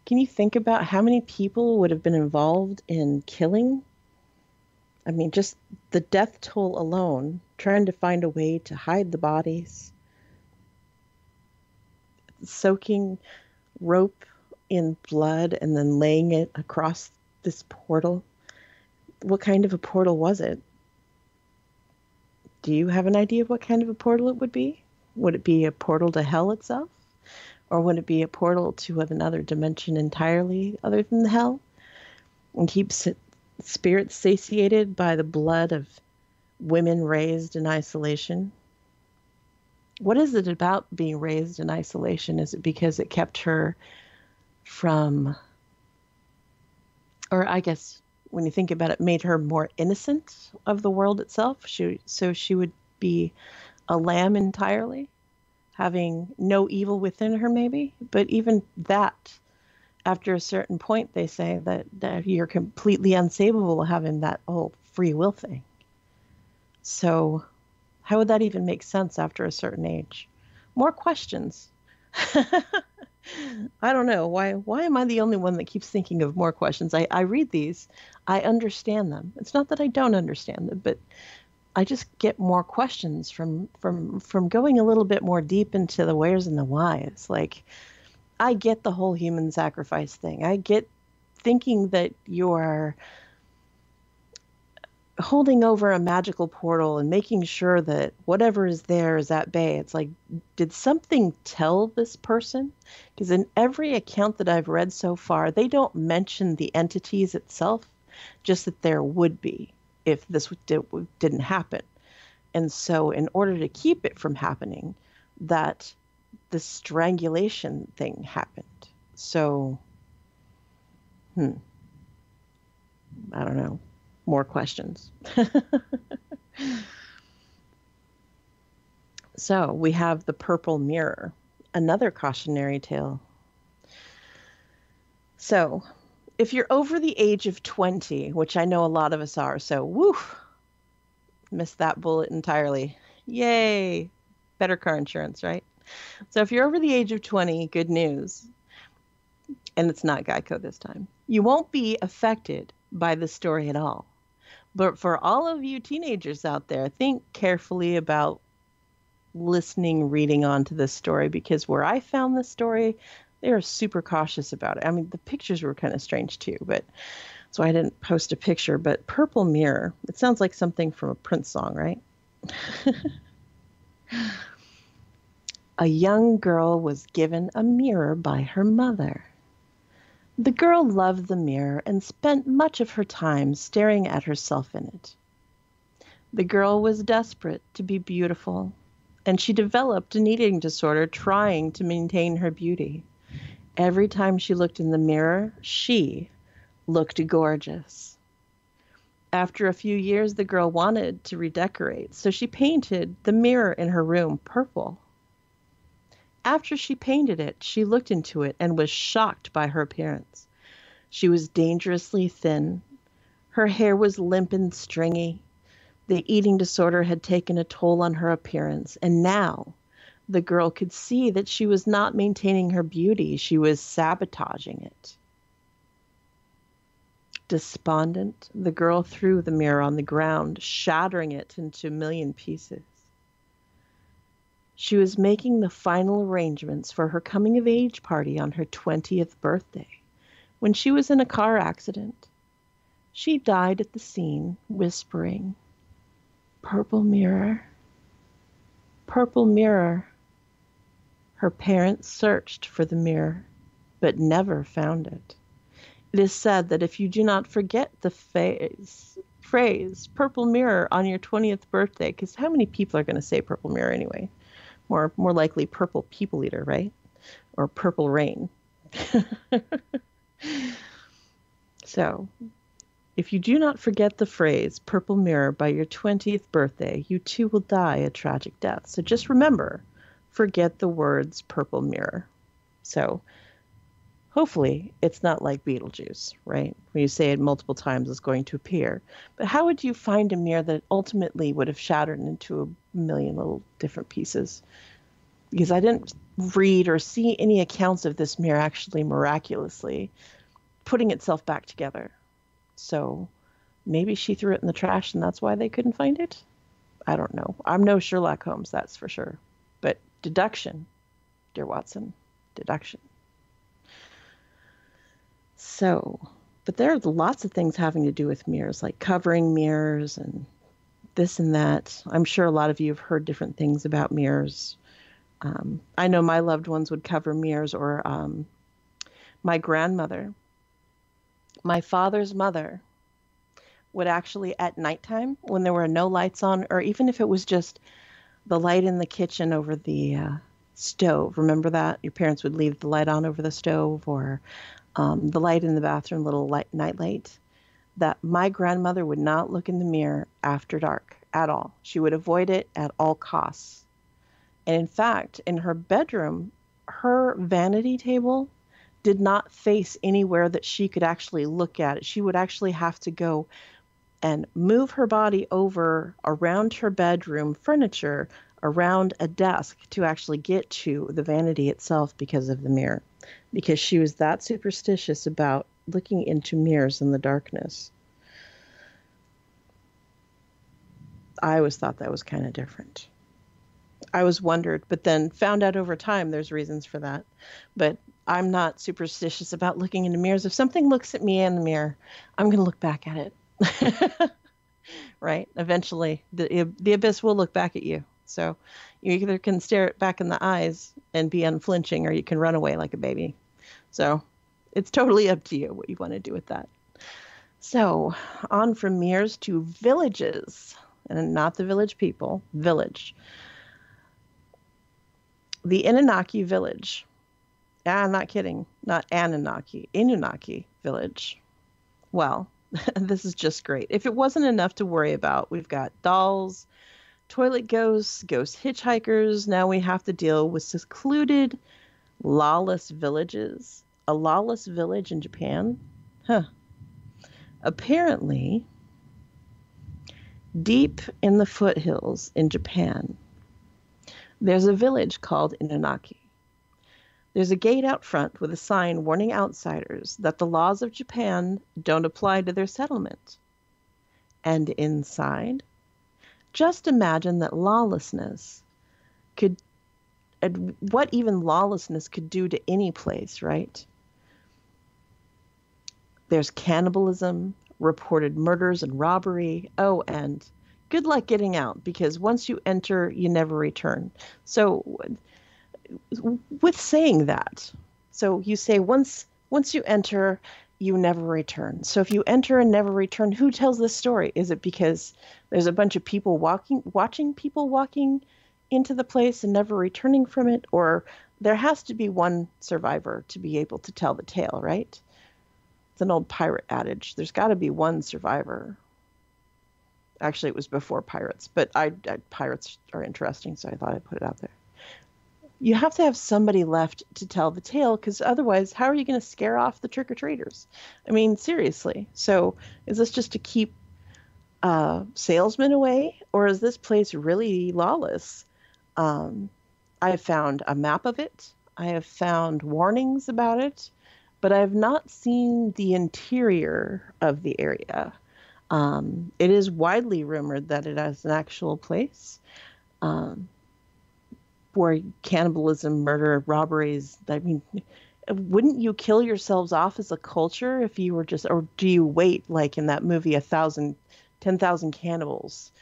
Can you think about how many people would have been involved in killing? I mean, just the death toll alone, trying to find a way to hide the bodies, soaking rope in blood and then laying it across this portal. What kind of a portal was it? Do you have an idea of what kind of a portal it would be? Would it be a portal to hell itself? Or would it be a portal to another dimension entirely other than hell? And keep spirits satiated by the blood of women raised in isolation? What is it about being raised in isolation? Is it because it kept her from, or I guess when you think about it, made her more innocent of the world itself? So she would be a lamb entirely, having no evil within her maybe? But even that, after a certain point, they say that you're completely unsavable having that whole free will thing. So how would that even make sense after a certain age? More questions. I don't know. Why am I the only one that keeps thinking of more questions? I read these. I understand them. It's not that I don't understand them, but I just get more questions from going a little bit more deep into the wheres and the whys. Like, I get the whole human sacrifice thing. I get thinking that you're holding over a magical portal and making sure that whatever is there is at bay. It's like, did something tell this person? Because in every account that I've read so far, they don't mention the entities itself, just that there would be if this didn't happen. And so in order to keep it from happening, that the strangulation thing happened. So, I don't know. More questions. So we have the purple mirror, another cautionary tale. So if you're over the age of 20, which I know a lot of us are, so woo, missed that bullet entirely. Yay. Better car insurance, right? So if you're over the age of 20, good news. And it's not Geico this time. You won't be affected by the story at all. But for all of you teenagers out there, think carefully about listening, reading on to this story, because where I found this story, they are super cautious about it. I mean, the pictures were kind of strange too, but so I didn't post a picture. But Purple Mirror, it sounds like something from a Prince song, right? A young girl was given a mirror by her mother. The girl loved the mirror and spent much of her time staring at herself in it. The girl was desperate to be beautiful, and she developed an eating disorder trying to maintain her beauty. Every time she looked in the mirror, she looked gorgeous. After a few years, the girl wanted to redecorate, so she painted the mirror in her room purple. After she painted it, she looked into it and was shocked by her appearance. She was dangerously thin. Her hair was limp and stringy. The eating disorder had taken a toll on her appearance, and now the girl could see that she was not maintaining her beauty. She was sabotaging it. Despondent, the girl threw the mirror on the ground, shattering it into a million pieces. She was making the final arrangements for her coming-of-age party on her 20th birthday when she was in a car accident. She died at the scene, whispering, "Purple mirror, purple mirror." Her parents searched for the mirror, but never found it. It is said that if you do not forget the phrase "purple mirror" on your 20th birthday, because how many people are going to say purple mirror anyway? More likely purple people eater, right? Or purple rain. So, if you do not forget the phrase "purple mirror" by your 20th birthday, you too will die a tragic death. So just remember, forget the words "purple mirror." So, hopefully, it's not like Beetlejuice, right? When you say it multiple times, it's going to appear. But how would you find a mirror that ultimately would have shattered into a million little different pieces? Because I didn't read or see any accounts of this mirror actually miraculously putting itself back together. So maybe she threw it in the trash and that's why they couldn't find it? I don't know. I'm no Sherlock Holmes, that's for sure. But deduction, dear Watson, deduction. So, but there are lots of things having to do with mirrors, like covering mirrors and this and that. I'm sure a lot of you have heard different things about mirrors. I know my loved ones would cover mirrors, or my grandmother, my father's mother, would actually at nighttime when there were no lights on, or even if it was just the light in the kitchen over the stove. Remember that? Your parents would leave the light on over the stove, or the light in the bathroom, little night light. That my grandmother would not look in the mirror after dark at all. She would avoid it at all costs. And in fact, in her bedroom, her vanity table did not face anywhere that she could actually look at it. She would actually have to go and move her body over around her bedroom furniture, around a desk, to actually get to the vanity itself because of the mirror. Because she was that superstitious about looking into mirrors in the darkness. I always thought that was kind of different. I was wondered, but then found out over time there's reasons for that. But I'm not superstitious about looking into mirrors. If something looks at me in the mirror, I'm going to look back at it. Right? Eventually, the abyss will look back at you. So you either can stare it back in the eyes and be unflinching, or you can run away like a baby. So it's totally up to you what you want to do with that. So on from mirrors to villages, and not the village people, village. The Anunnaki village. I'm not kidding. Not Anunnaki. Anunnaki village. Well, this is just great. If it wasn't enough to worry about, we've got dolls, toilet ghosts, ghost hitchhikers. Now we have to deal with secluded, lawless villages. A lawless village in Japan? Huh. Apparently, deep in the foothills in Japan, there's a village called Anunnaki. There's a gate out front with a sign warning outsiders that the laws of Japan don't apply to their settlement. And inside, just imagine that lawlessness could, what even lawlessness could do to any place, right? There's cannibalism, reported murders and robbery. Oh, and good luck getting out, because once you enter, you never return. So with saying that, so you say once you enter, you never return. So if you enter and never return, who tells this story? Is it because there's a bunch of people watching people walking into the place and never returning from it? Or there has to be one survivor to be able to tell the tale, right? It's an old pirate adage. There's got to be one survivor. Actually, it was before pirates, but pirates are interesting, so I thought I'd put it out there. You have to have somebody left to tell the tale, because otherwise, how are you going to scare off the trick-or-treaters? I mean, seriously. So is this just to keep salesmen away, or is this place really lawless? I have found a map of it. I have found warnings about it, but I have not seen the interior of the area. It is widely rumored that it is an actual place where cannibalism, murder, robberies. I mean, wouldn't you kill yourselves off as a culture if you were just, or do you wait like in that movie, 10,000 Cannibals,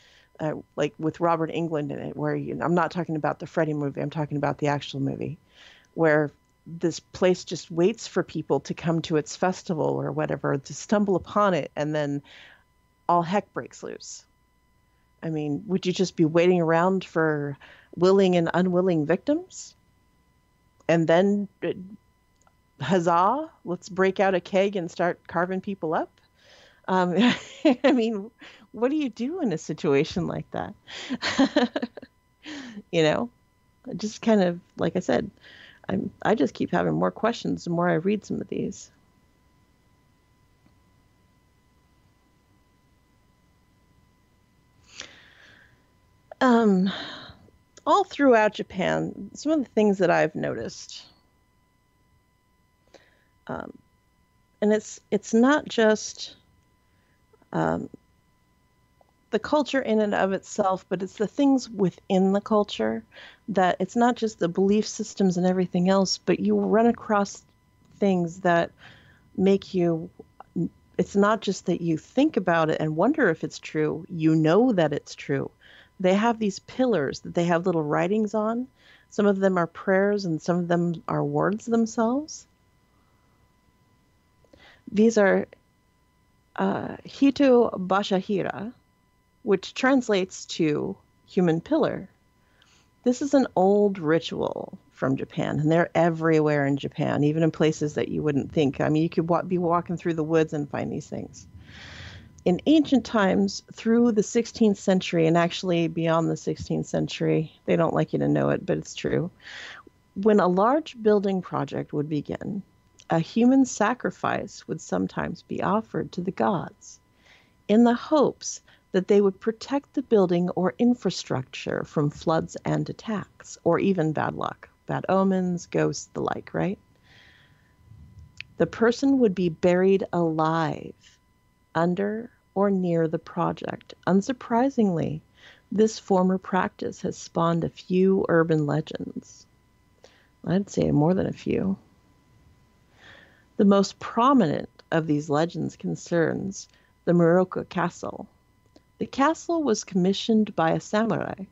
like with Robert Englund in it, where I'm not talking about the Freddy movie, I'm talking about the actual movie, where this place just waits for people to come to its festival or whatever, to stumble upon it, and then all heck breaks loose. I mean, would you just be waiting around for willing and unwilling victims? And then, huzzah, let's break out a keg and start carving people up? I mean, what do you do in a situation like that? Just kind of, like I said, I just keep having more questions the more I read some of these. All throughout Japan, some of the things that I've noticed, and it's not just the culture in and of itself, but it's the things within the culture, that it's not just the belief systems and everything else, but you run across things that make you, it's not just that you think about it and wonder if it's true, you know that it's true. They have these pillars that they have little writings on. Some of them are prayers and some of them are words themselves. These are Hito Bashahira, which translates to human pillar. This is an old ritual from Japan, and they're everywhere in Japan, even in places that you wouldn't think. I mean, you could be walking through the woods and find these things. In ancient times, through the 16th century, and actually beyond the 16th century, they don't like you to know it, but it's true. When a large building project would begin, a human sacrifice would sometimes be offered to the gods in the hopes that they would protect the building or infrastructure from floods and attacks, or even bad luck, bad omens, ghosts, the like, right? The person would be buried alive under or near the project. Unsurprisingly, this former practice has spawned a few urban legends. I'd say more than a few. The most prominent of these legends concerns the Muroka Castle. The castle was commissioned by a samurai,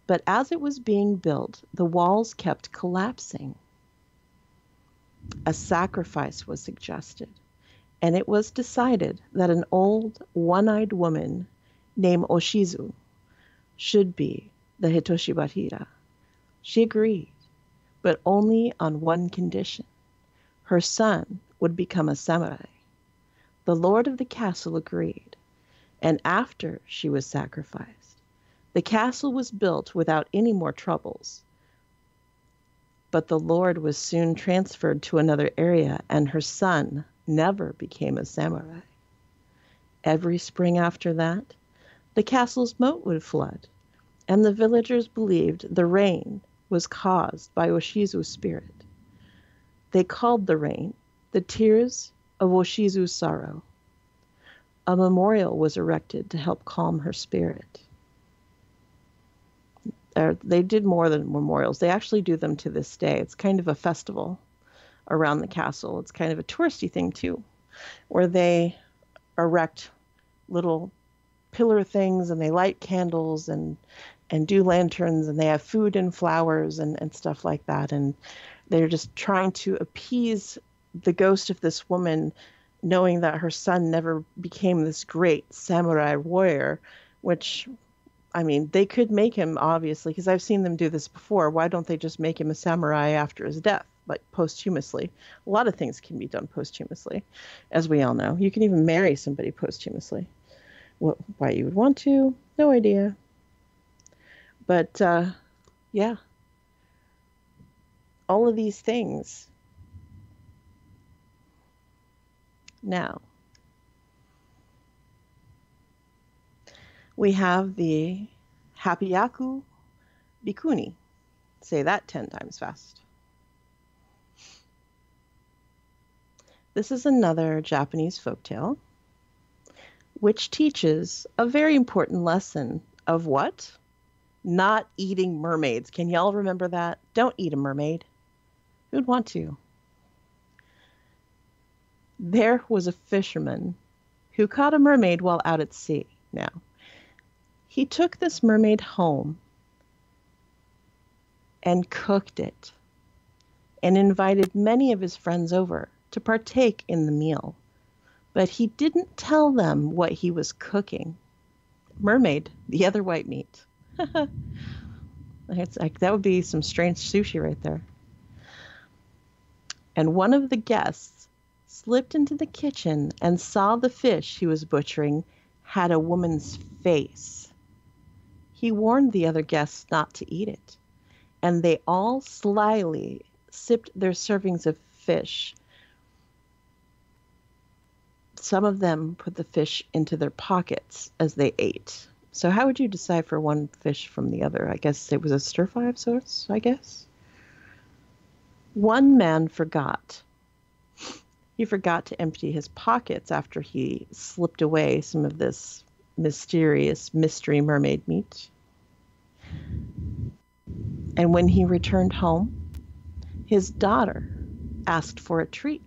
but as it was being built, the walls kept collapsing. A sacrifice was suggested, and it was decided that an old, one-eyed woman named Oshizu should be the Hitoshi Bashira. She agreed, but only on one condition. Her son would become a samurai. The lord of the castle agreed, and after she was sacrificed, the castle was built without any more troubles. But the lord was soon transferred to another area, and her son never became a samurai. Every spring after that, the castle's moat would flood, and the villagers believed the rain was caused by Oshizu's spirit. They called the rain the tears of Oshizu's sorrow. A memorial was erected to help calm her spirit. They did more than memorials. They actually do them to this day. It's kind of a festival around the castle. It's kind of a touristy thing too, where they erect little pillar things and they light candles and do lanterns, and they have food and flowers and stuff like that. And they're just trying to appease the ghost of this woman, knowing that her son never became this great samurai warrior, which I mean, they could make him, obviously, because I've seen them do this before. Why don't they just make him a samurai after his death, like posthumously? A lot of things can be done posthumously, as we all know. You can even marry somebody posthumously. Why you would want to, no idea. But, yeah. All of these things. Now, we have the Hapiyaku Bikuni. Say that 10 times fast. This is another Japanese folktale which teaches a very important lesson of what? Not eating mermaids. Can y'all remember that? Don't eat a mermaid. Who'd want to? There was a fisherman who caught a mermaid while out at sea. Now, he took this mermaid home and cooked it and invited many of his friends over to partake in the meal. But he didn't tell them what he was cooking. Mermaid, the other white meat. It's like, that would be some strange sushi right there. And one of the guests slipped into the kitchen and saw the fish he was butchering had a woman's face. He warned the other guests not to eat it, and they all slyly sipped their servings of fish. Some of them put the fish into their pockets as they ate. So how would you decipher one fish from the other? I guess it was a stir fry of sorts, I guess. One man forgot. He forgot to empty his pockets after he slipped away some of this mysterious mystery mermaid meat. And when he returned home, his daughter asked for a treat.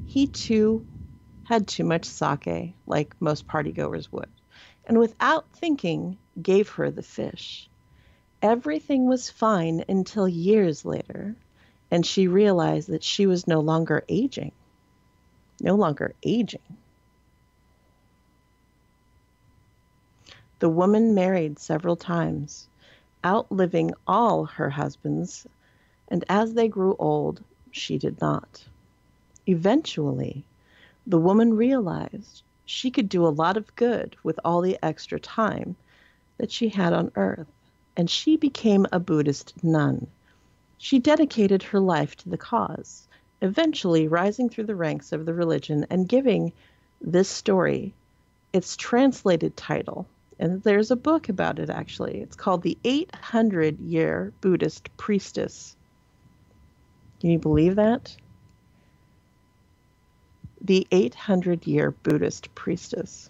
He too had too much sake, like most partygoers would, and without thinking, gave her the fish. Everything was fine until years later, and she realized that she was no longer aging. No longer aging. The woman married several times, outliving all her husbands, and as they grew old, she did not. Eventually, the woman realized she could do a lot of good with all the extra time that she had on earth, and she became a Buddhist nun. She dedicated her life to the cause, eventually rising through the ranks of the religion and giving this story its translated title. And there's a book about it, actually. It's called The 800-Year Buddhist Priestess. Can you believe that? The 800-Year Buddhist Priestess.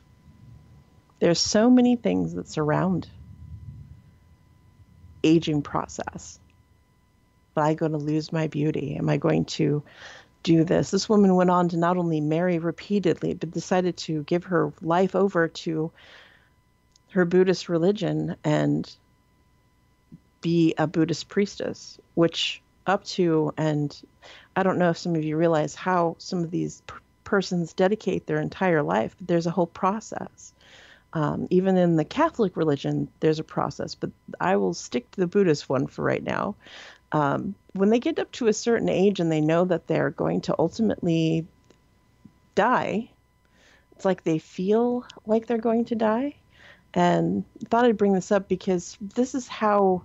There's so many things that surround aging process. Am I going to lose my beauty? Am I going to do this? This woman went on to not only marry repeatedly, but decided to give her life over to her Buddhist religion and be a Buddhist priestess, which up to, and I don't know if some of you realize how some of these persons dedicate their entire life, but there's a whole process. Even in the Catholic religion, there's a process, but I will stick to the Buddhist one for right now. When they get up to a certain age and they know that they're going to ultimately die, it's like they feel like they're going to die. And I thought I'd bring this up because this is how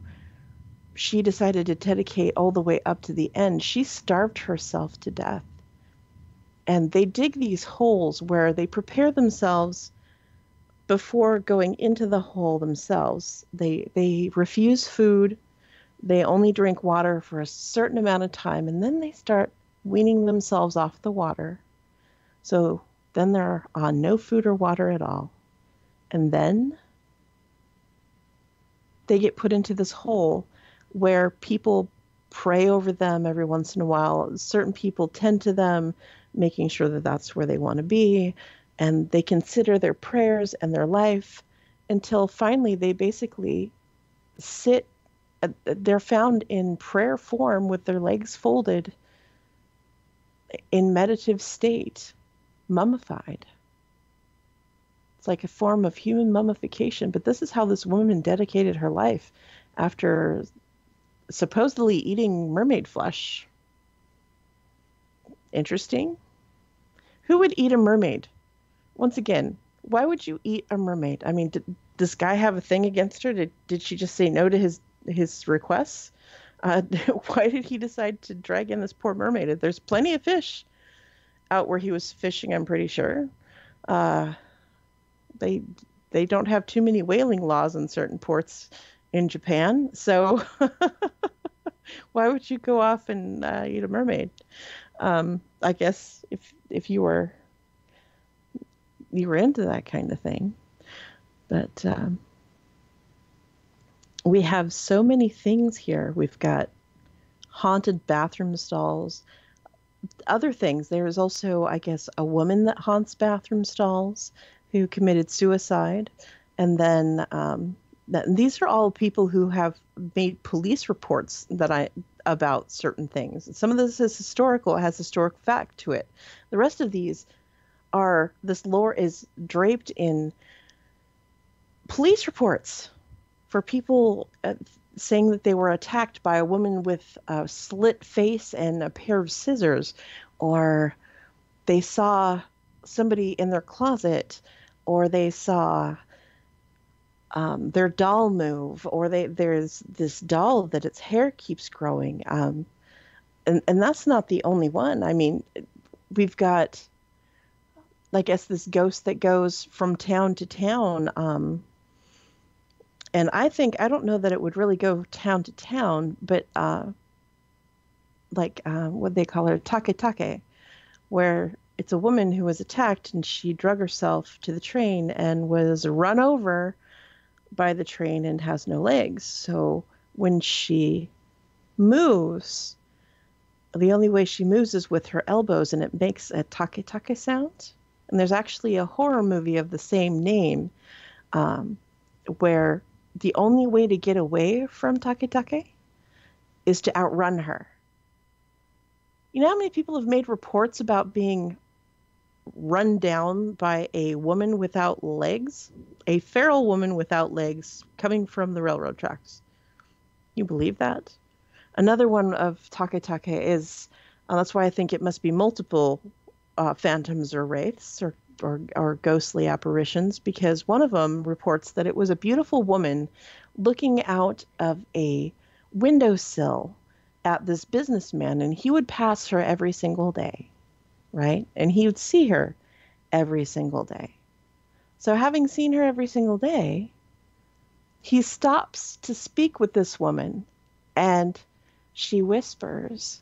she decided to dedicate all the way up to the end. She starved herself to death. And they dig these holes where they prepare themselves before going into the hole themselves. They refuse food. They only drink water for a certain amount of time, and then they start weaning themselves off the water. So then they're on no food or water at all. And then they get put into this hole where people pray over them every once in a while. Certain people tend to them, making sure that that's where they want to be. And they consider their prayers and their life until finally they basically sit. They're found in prayer form with their legs folded in meditative state, mummified. It's like a form of human mummification. But this is how this woman dedicated her life after supposedly eating mermaid flesh. Interesting. Who would eat a mermaid? Once again, why would you eat a mermaid? I mean, did this guy have a thing against her? Did she just say no to his requests? Why did he decide to drag in this poor mermaid? There's plenty of fish out where he was fishing, I'm pretty sure. They don't have too many whaling laws in certain ports in Japan, so why would you go off and eat a mermaid? I guess if you were into that kind of thing. But we have so many things here. We've got haunted bathroom stalls, other things. There's also, I guess, a woman that haunts bathroom stalls who committed suicide. And then these are all people who have made police reports about certain things. Some of this is historical, has historic fact to it. The rest of these this lore is draped in police reports for people saying that they were attacked by a woman with a slit face and a pair of scissors, or they saw somebody in their closet, or they saw their doll move, or there's this doll that its hair keeps growing. And that's not the only one. I mean, we've got, I guess, this ghost that goes from town to town. And I don't know that it would really go town to town, but what they call her, take, where it's a woman who was attacked and she drug herself to the train and was run over by the train and has no legs. So when she moves, the only way she moves is with her elbows, and it makes a take sound. And there's actually a horror movie of the same name where the only way to get away from take is to outrun her. You know how many people have made reports about being run down by a woman without legs? A feral woman without legs coming from the railroad tracks. You believe that? Another one of take is, that's why I think it must be multiple phantoms or wraiths or ghostly apparitions, because one of them reports that it was a beautiful woman looking out of a windowsill at this businessman, and he would pass her every single day, right? And he would see her every single day. So having seen her every single day, he stops to speak with this woman, and she whispers,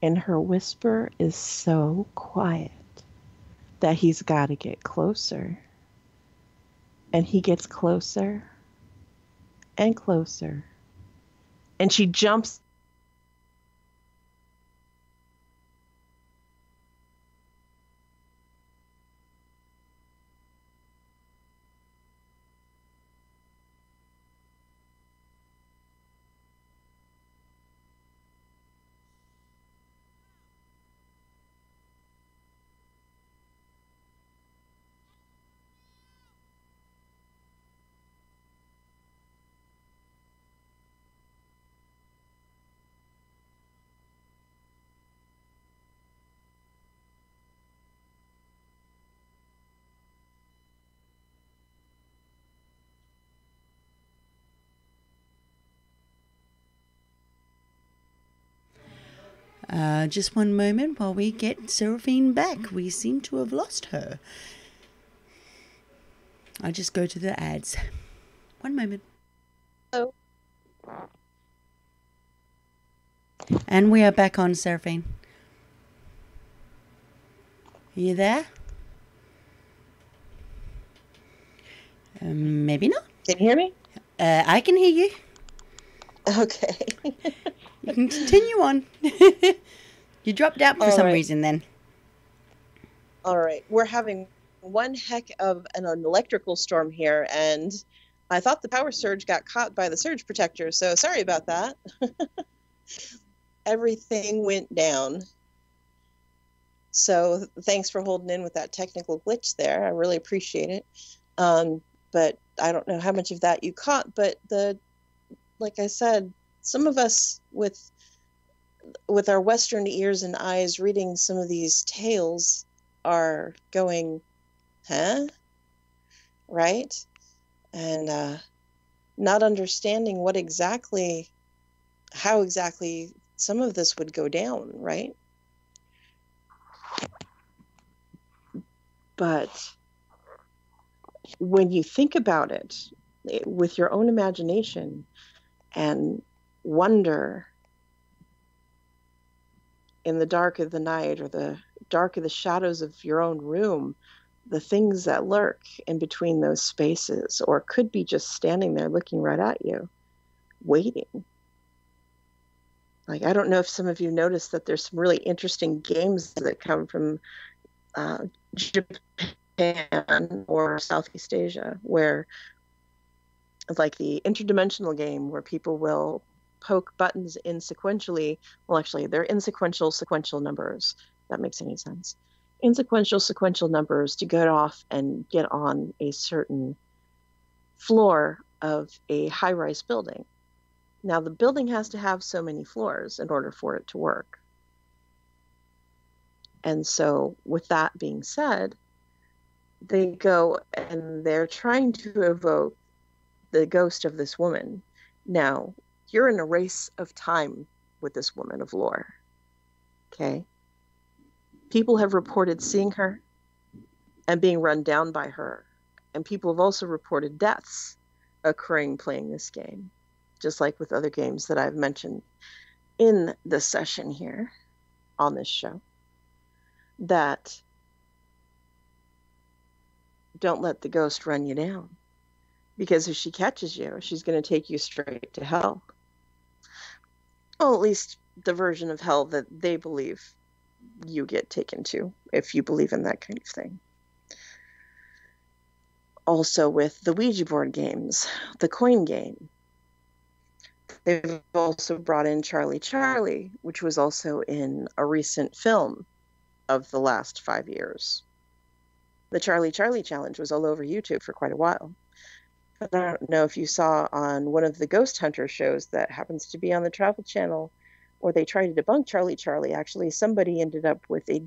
and her whisper is so quiet that he's got to get closer. And he gets closer and closer. And she jumps. Just one moment while we get Saraphine back. We seem to have lost her. I'll just go to the ads. One moment. Hello. And we are back on, Saraphine. Are you there? Maybe not. Can you hear me? I can hear you. Okay. You can continue on. You dropped out for some reason then. All right. We're having one heck of an electrical storm here, and I thought the power surge got caught by the surge protector, so sorry about that. Everything went down. So thanks for holding in with that technical glitch there. I really appreciate it. But I don't know how much of that you caught, but like I said, some of us with our Western ears and eyes reading some of these tales are going, huh? Right? And not understanding how exactly some of this would go down, right? But when you think about it with your own imagination and wonder in the dark of the night or the dark of the shadows of your own room, the things that lurk in between those spaces, or could be just standing there looking right at you, waiting. Like, I don't know if some of you noticed that there's some really interesting games that come from Japan or Southeast Asia, where like the interdimensional game where people will poke buttons in sequentially. Well, actually, they're in sequential numbers. If that makes any sense. In sequential numbers to get off and get on a certain floor of a high-rise building. Now, the building has to have so many floors in order for it to work. And so, with that being said, they go and they're trying to evoke the ghost of this woman. Now, you're in a race of time with this woman of lore. Okay? People have reported seeing her and being run down by her. And people have also reported deaths occurring playing this game, just like with other games that I've mentioned in this session here on this show. That don't let the ghost run you down. Because if she catches you, she's going to take you straight to hell. Well, at least the version of hell that they believe you get taken to, if you believe in that kind of thing. Also with the Ouija board games, the coin game. They've also brought in Charlie, which was also in a recent film of the last 5 years. The Charlie Challenge was all over YouTube for quite a while. But I don't know if you saw on one of the ghost hunter shows that happens to be on the Travel Channel, where they tried to debunk Charlie. Actually, somebody ended up with a...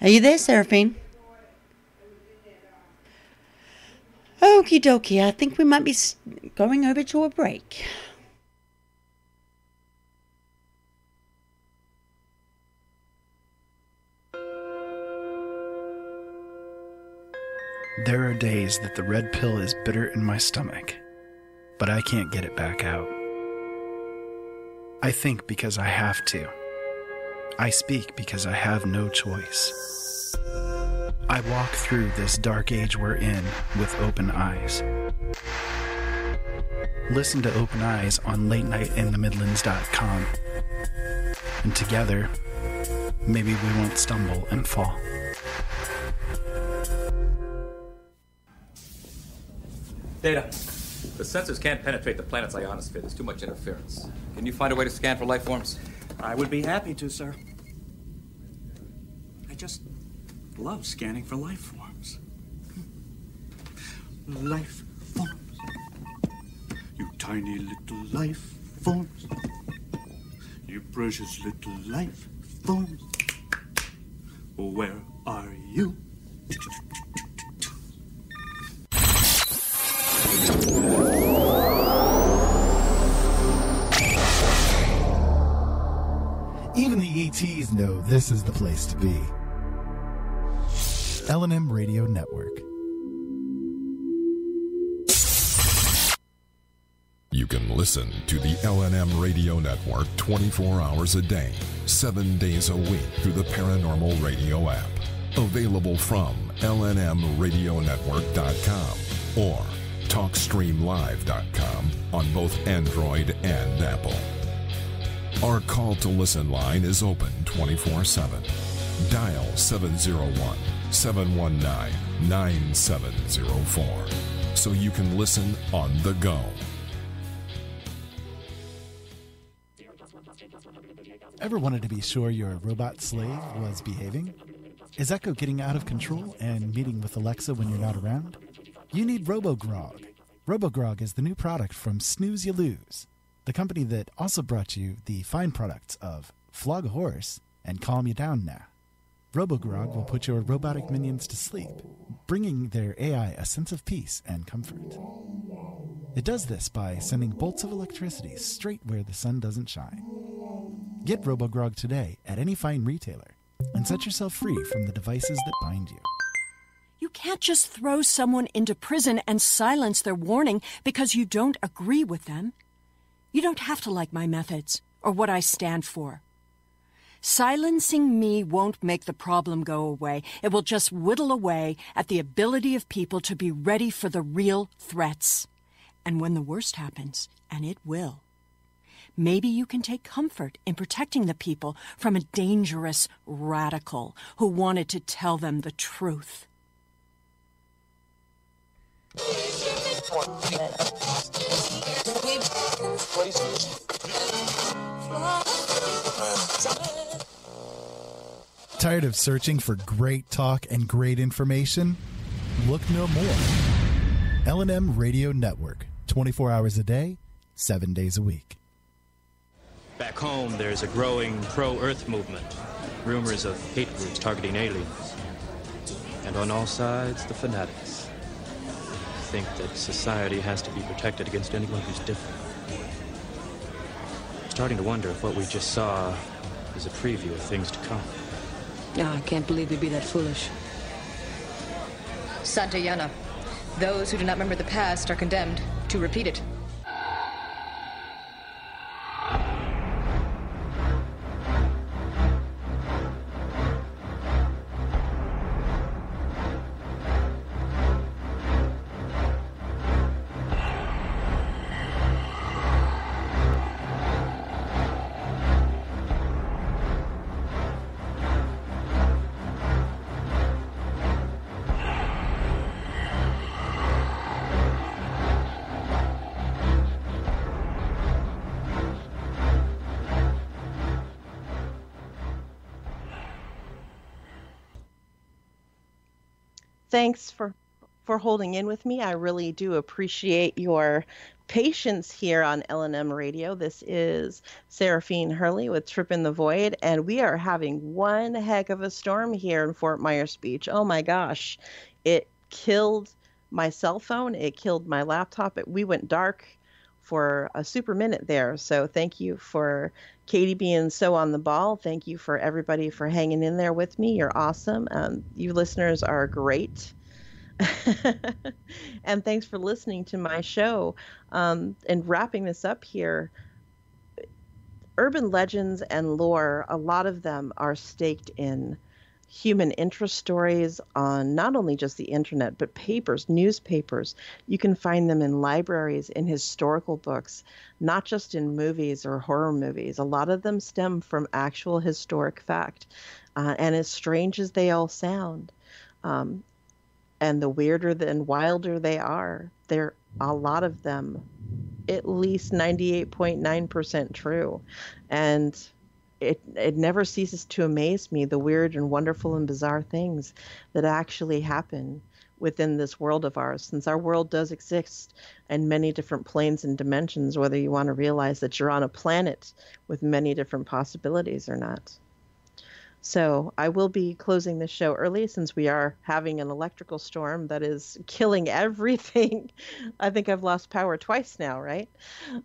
Are you there, Saraphine? Okie dokie, I think we might be going over to a break. There are days that the red pill is bitter in my stomach, but I can't get it back out. I think because I have to. I speak because I have no choice. I walk through this dark age we're in with open eyes. Listen to Open Eyes on latenightinthemidlands.com. And together, maybe we won't stumble and fall. Data. The sensors can't penetrate the planet's ionosphere. There's too much interference. Can you find a way to scan for life forms? I would be happy to, sir. I just love scanning for life forms. Life forms. You tiny little life forms. You precious little life forms. Where are you? Even the ETs know this is the place to be. LNM Radio Network. You can listen to the LNM Radio Network 24 hours a day, 7 days a week through the Paranormal Radio app. Available from LNMRadioNetwork.com or TalkStreamLive.com on both Android and Apple. Our call to listen line is open 24/7. Dial 701-719-9704 so you can listen on the go. Ever wanted to be sure your robot slave was behaving? Is Echo getting out of control and meeting with Alexa when you're not around? You need RoboGrog. RoboGrog is the new product from Snooze You Lose, the company that also brought you the fine products of Flog a Horse and Calm You Down Now. RoboGrog will put your robotic minions to sleep, bringing their AI a sense of peace and comfort. It does this by sending bolts of electricity straight where the sun doesn't shine. Get RoboGrog today at any fine retailer and set yourself free from the devices that bind you. You can't just throw someone into prison and silence their warning because you don't agree with them. You don't have to like my methods or what I stand for. Silencing me won't make the problem go away. It will just whittle away at the ability of people to be ready for the real threats. And when the worst happens, and it will, maybe you can take comfort in protecting the people from a dangerous radical who wanted to tell them the truth. Tired of searching for great talk and great information? Look no more. LNM Radio Network, 24 hours a day, 7 days a week. Back home, there's a growing pro-Earth movement. Rumors of hate groups targeting aliens. And on all sides, the fanatics think that society has to be protected against anyone who's different. I'm starting to wonder if what we just saw is a preview of things to come. I can't believe we'd be that foolish. Santayana. Those who do not remember the past are condemned to repeat it. Thanks for holding in with me. I really do appreciate your patience here on LNM Radio. This is Saraphine Hurley with Trip in the Void, and we are having one heck of a storm here in Fort Myers Beach. Oh my gosh. It killed my cell phone. It killed my laptop. We went dark for a super minute there. So thank you for Katie being so on the ball. Thank you for everybody for hanging in there with me. You're awesome. You listeners are great. And thanks for listening to my show. And wrapping this up here, urban legends and lore, a lot of them are staked in human interest stories on not only just the internet, but papers, newspapers. You can find them in libraries, in historical books, not just in movies or horror movies. A lot of them stem from actual historic fact. And as strange as they all sound, and the weirder and wilder they are, they're a lot of them, at least 98.9% true. And it never ceases to amaze me, the weird and wonderful and bizarre things that actually happen within this world of ours, since our world does exist in many different planes and dimensions, whether you want to realize that you're on a planet with many different possibilities or not. So I will be closing the show early since we are having an electrical storm that is killing everything. I think I've lost power twice now, right?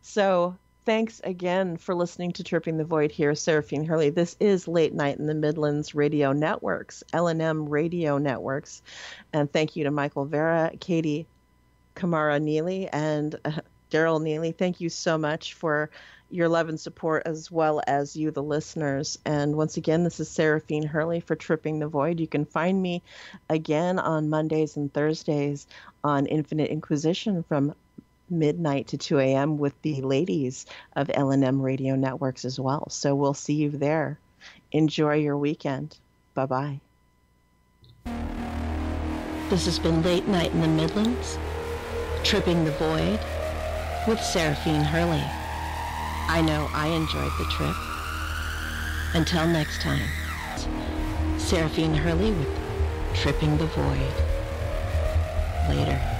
So thanks again for listening to Tripping the Void here, Saraphine Hurley. This is Late Night in the Midlands Radio Networks, LNM Radio Networks. And thank you to Michael Vera, Katie Kamara Neely, and Daryl Neely. Thank you so much for your love and support, as well as you, the listeners. And once again, this is Saraphine Hurley for Tripping the Void. You can find me again on Mondays and Thursdays on Infinite Inquisition from midnight to 2 a.m. with the ladies of LNM Radio Networks as well. So we'll see you there. Enjoy your weekend. Bye-bye. This has been Late Night in the Midlands, Tripping the Void with Saraphine Hurley. I know I enjoyed the trip. Until next time, Saraphine Hurley with Tripping the Void. Later.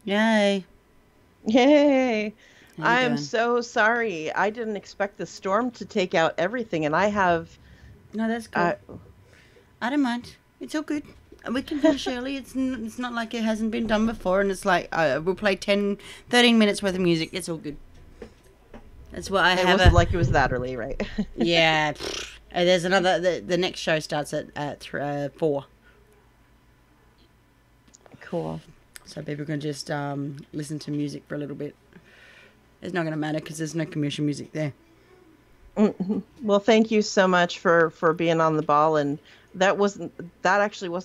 Yay. Yay. How you I am doing? so sorry. I didn't expect the storm to take out everything, and I have... No, that's good. I don't mind. It's all good. We can finish early. It's not like it hasn't been done before, and it's like we'll play 13 minutes worth of music. It's all good. That's what I have. It wasn't like it was that early, right? Yeah. There's another... The next show starts at 4. Cool. So people can just listen to music for a little bit. It's not going to matter because there's no commercial music there. Well, thank you so much for being on the ball, and that actually wasn't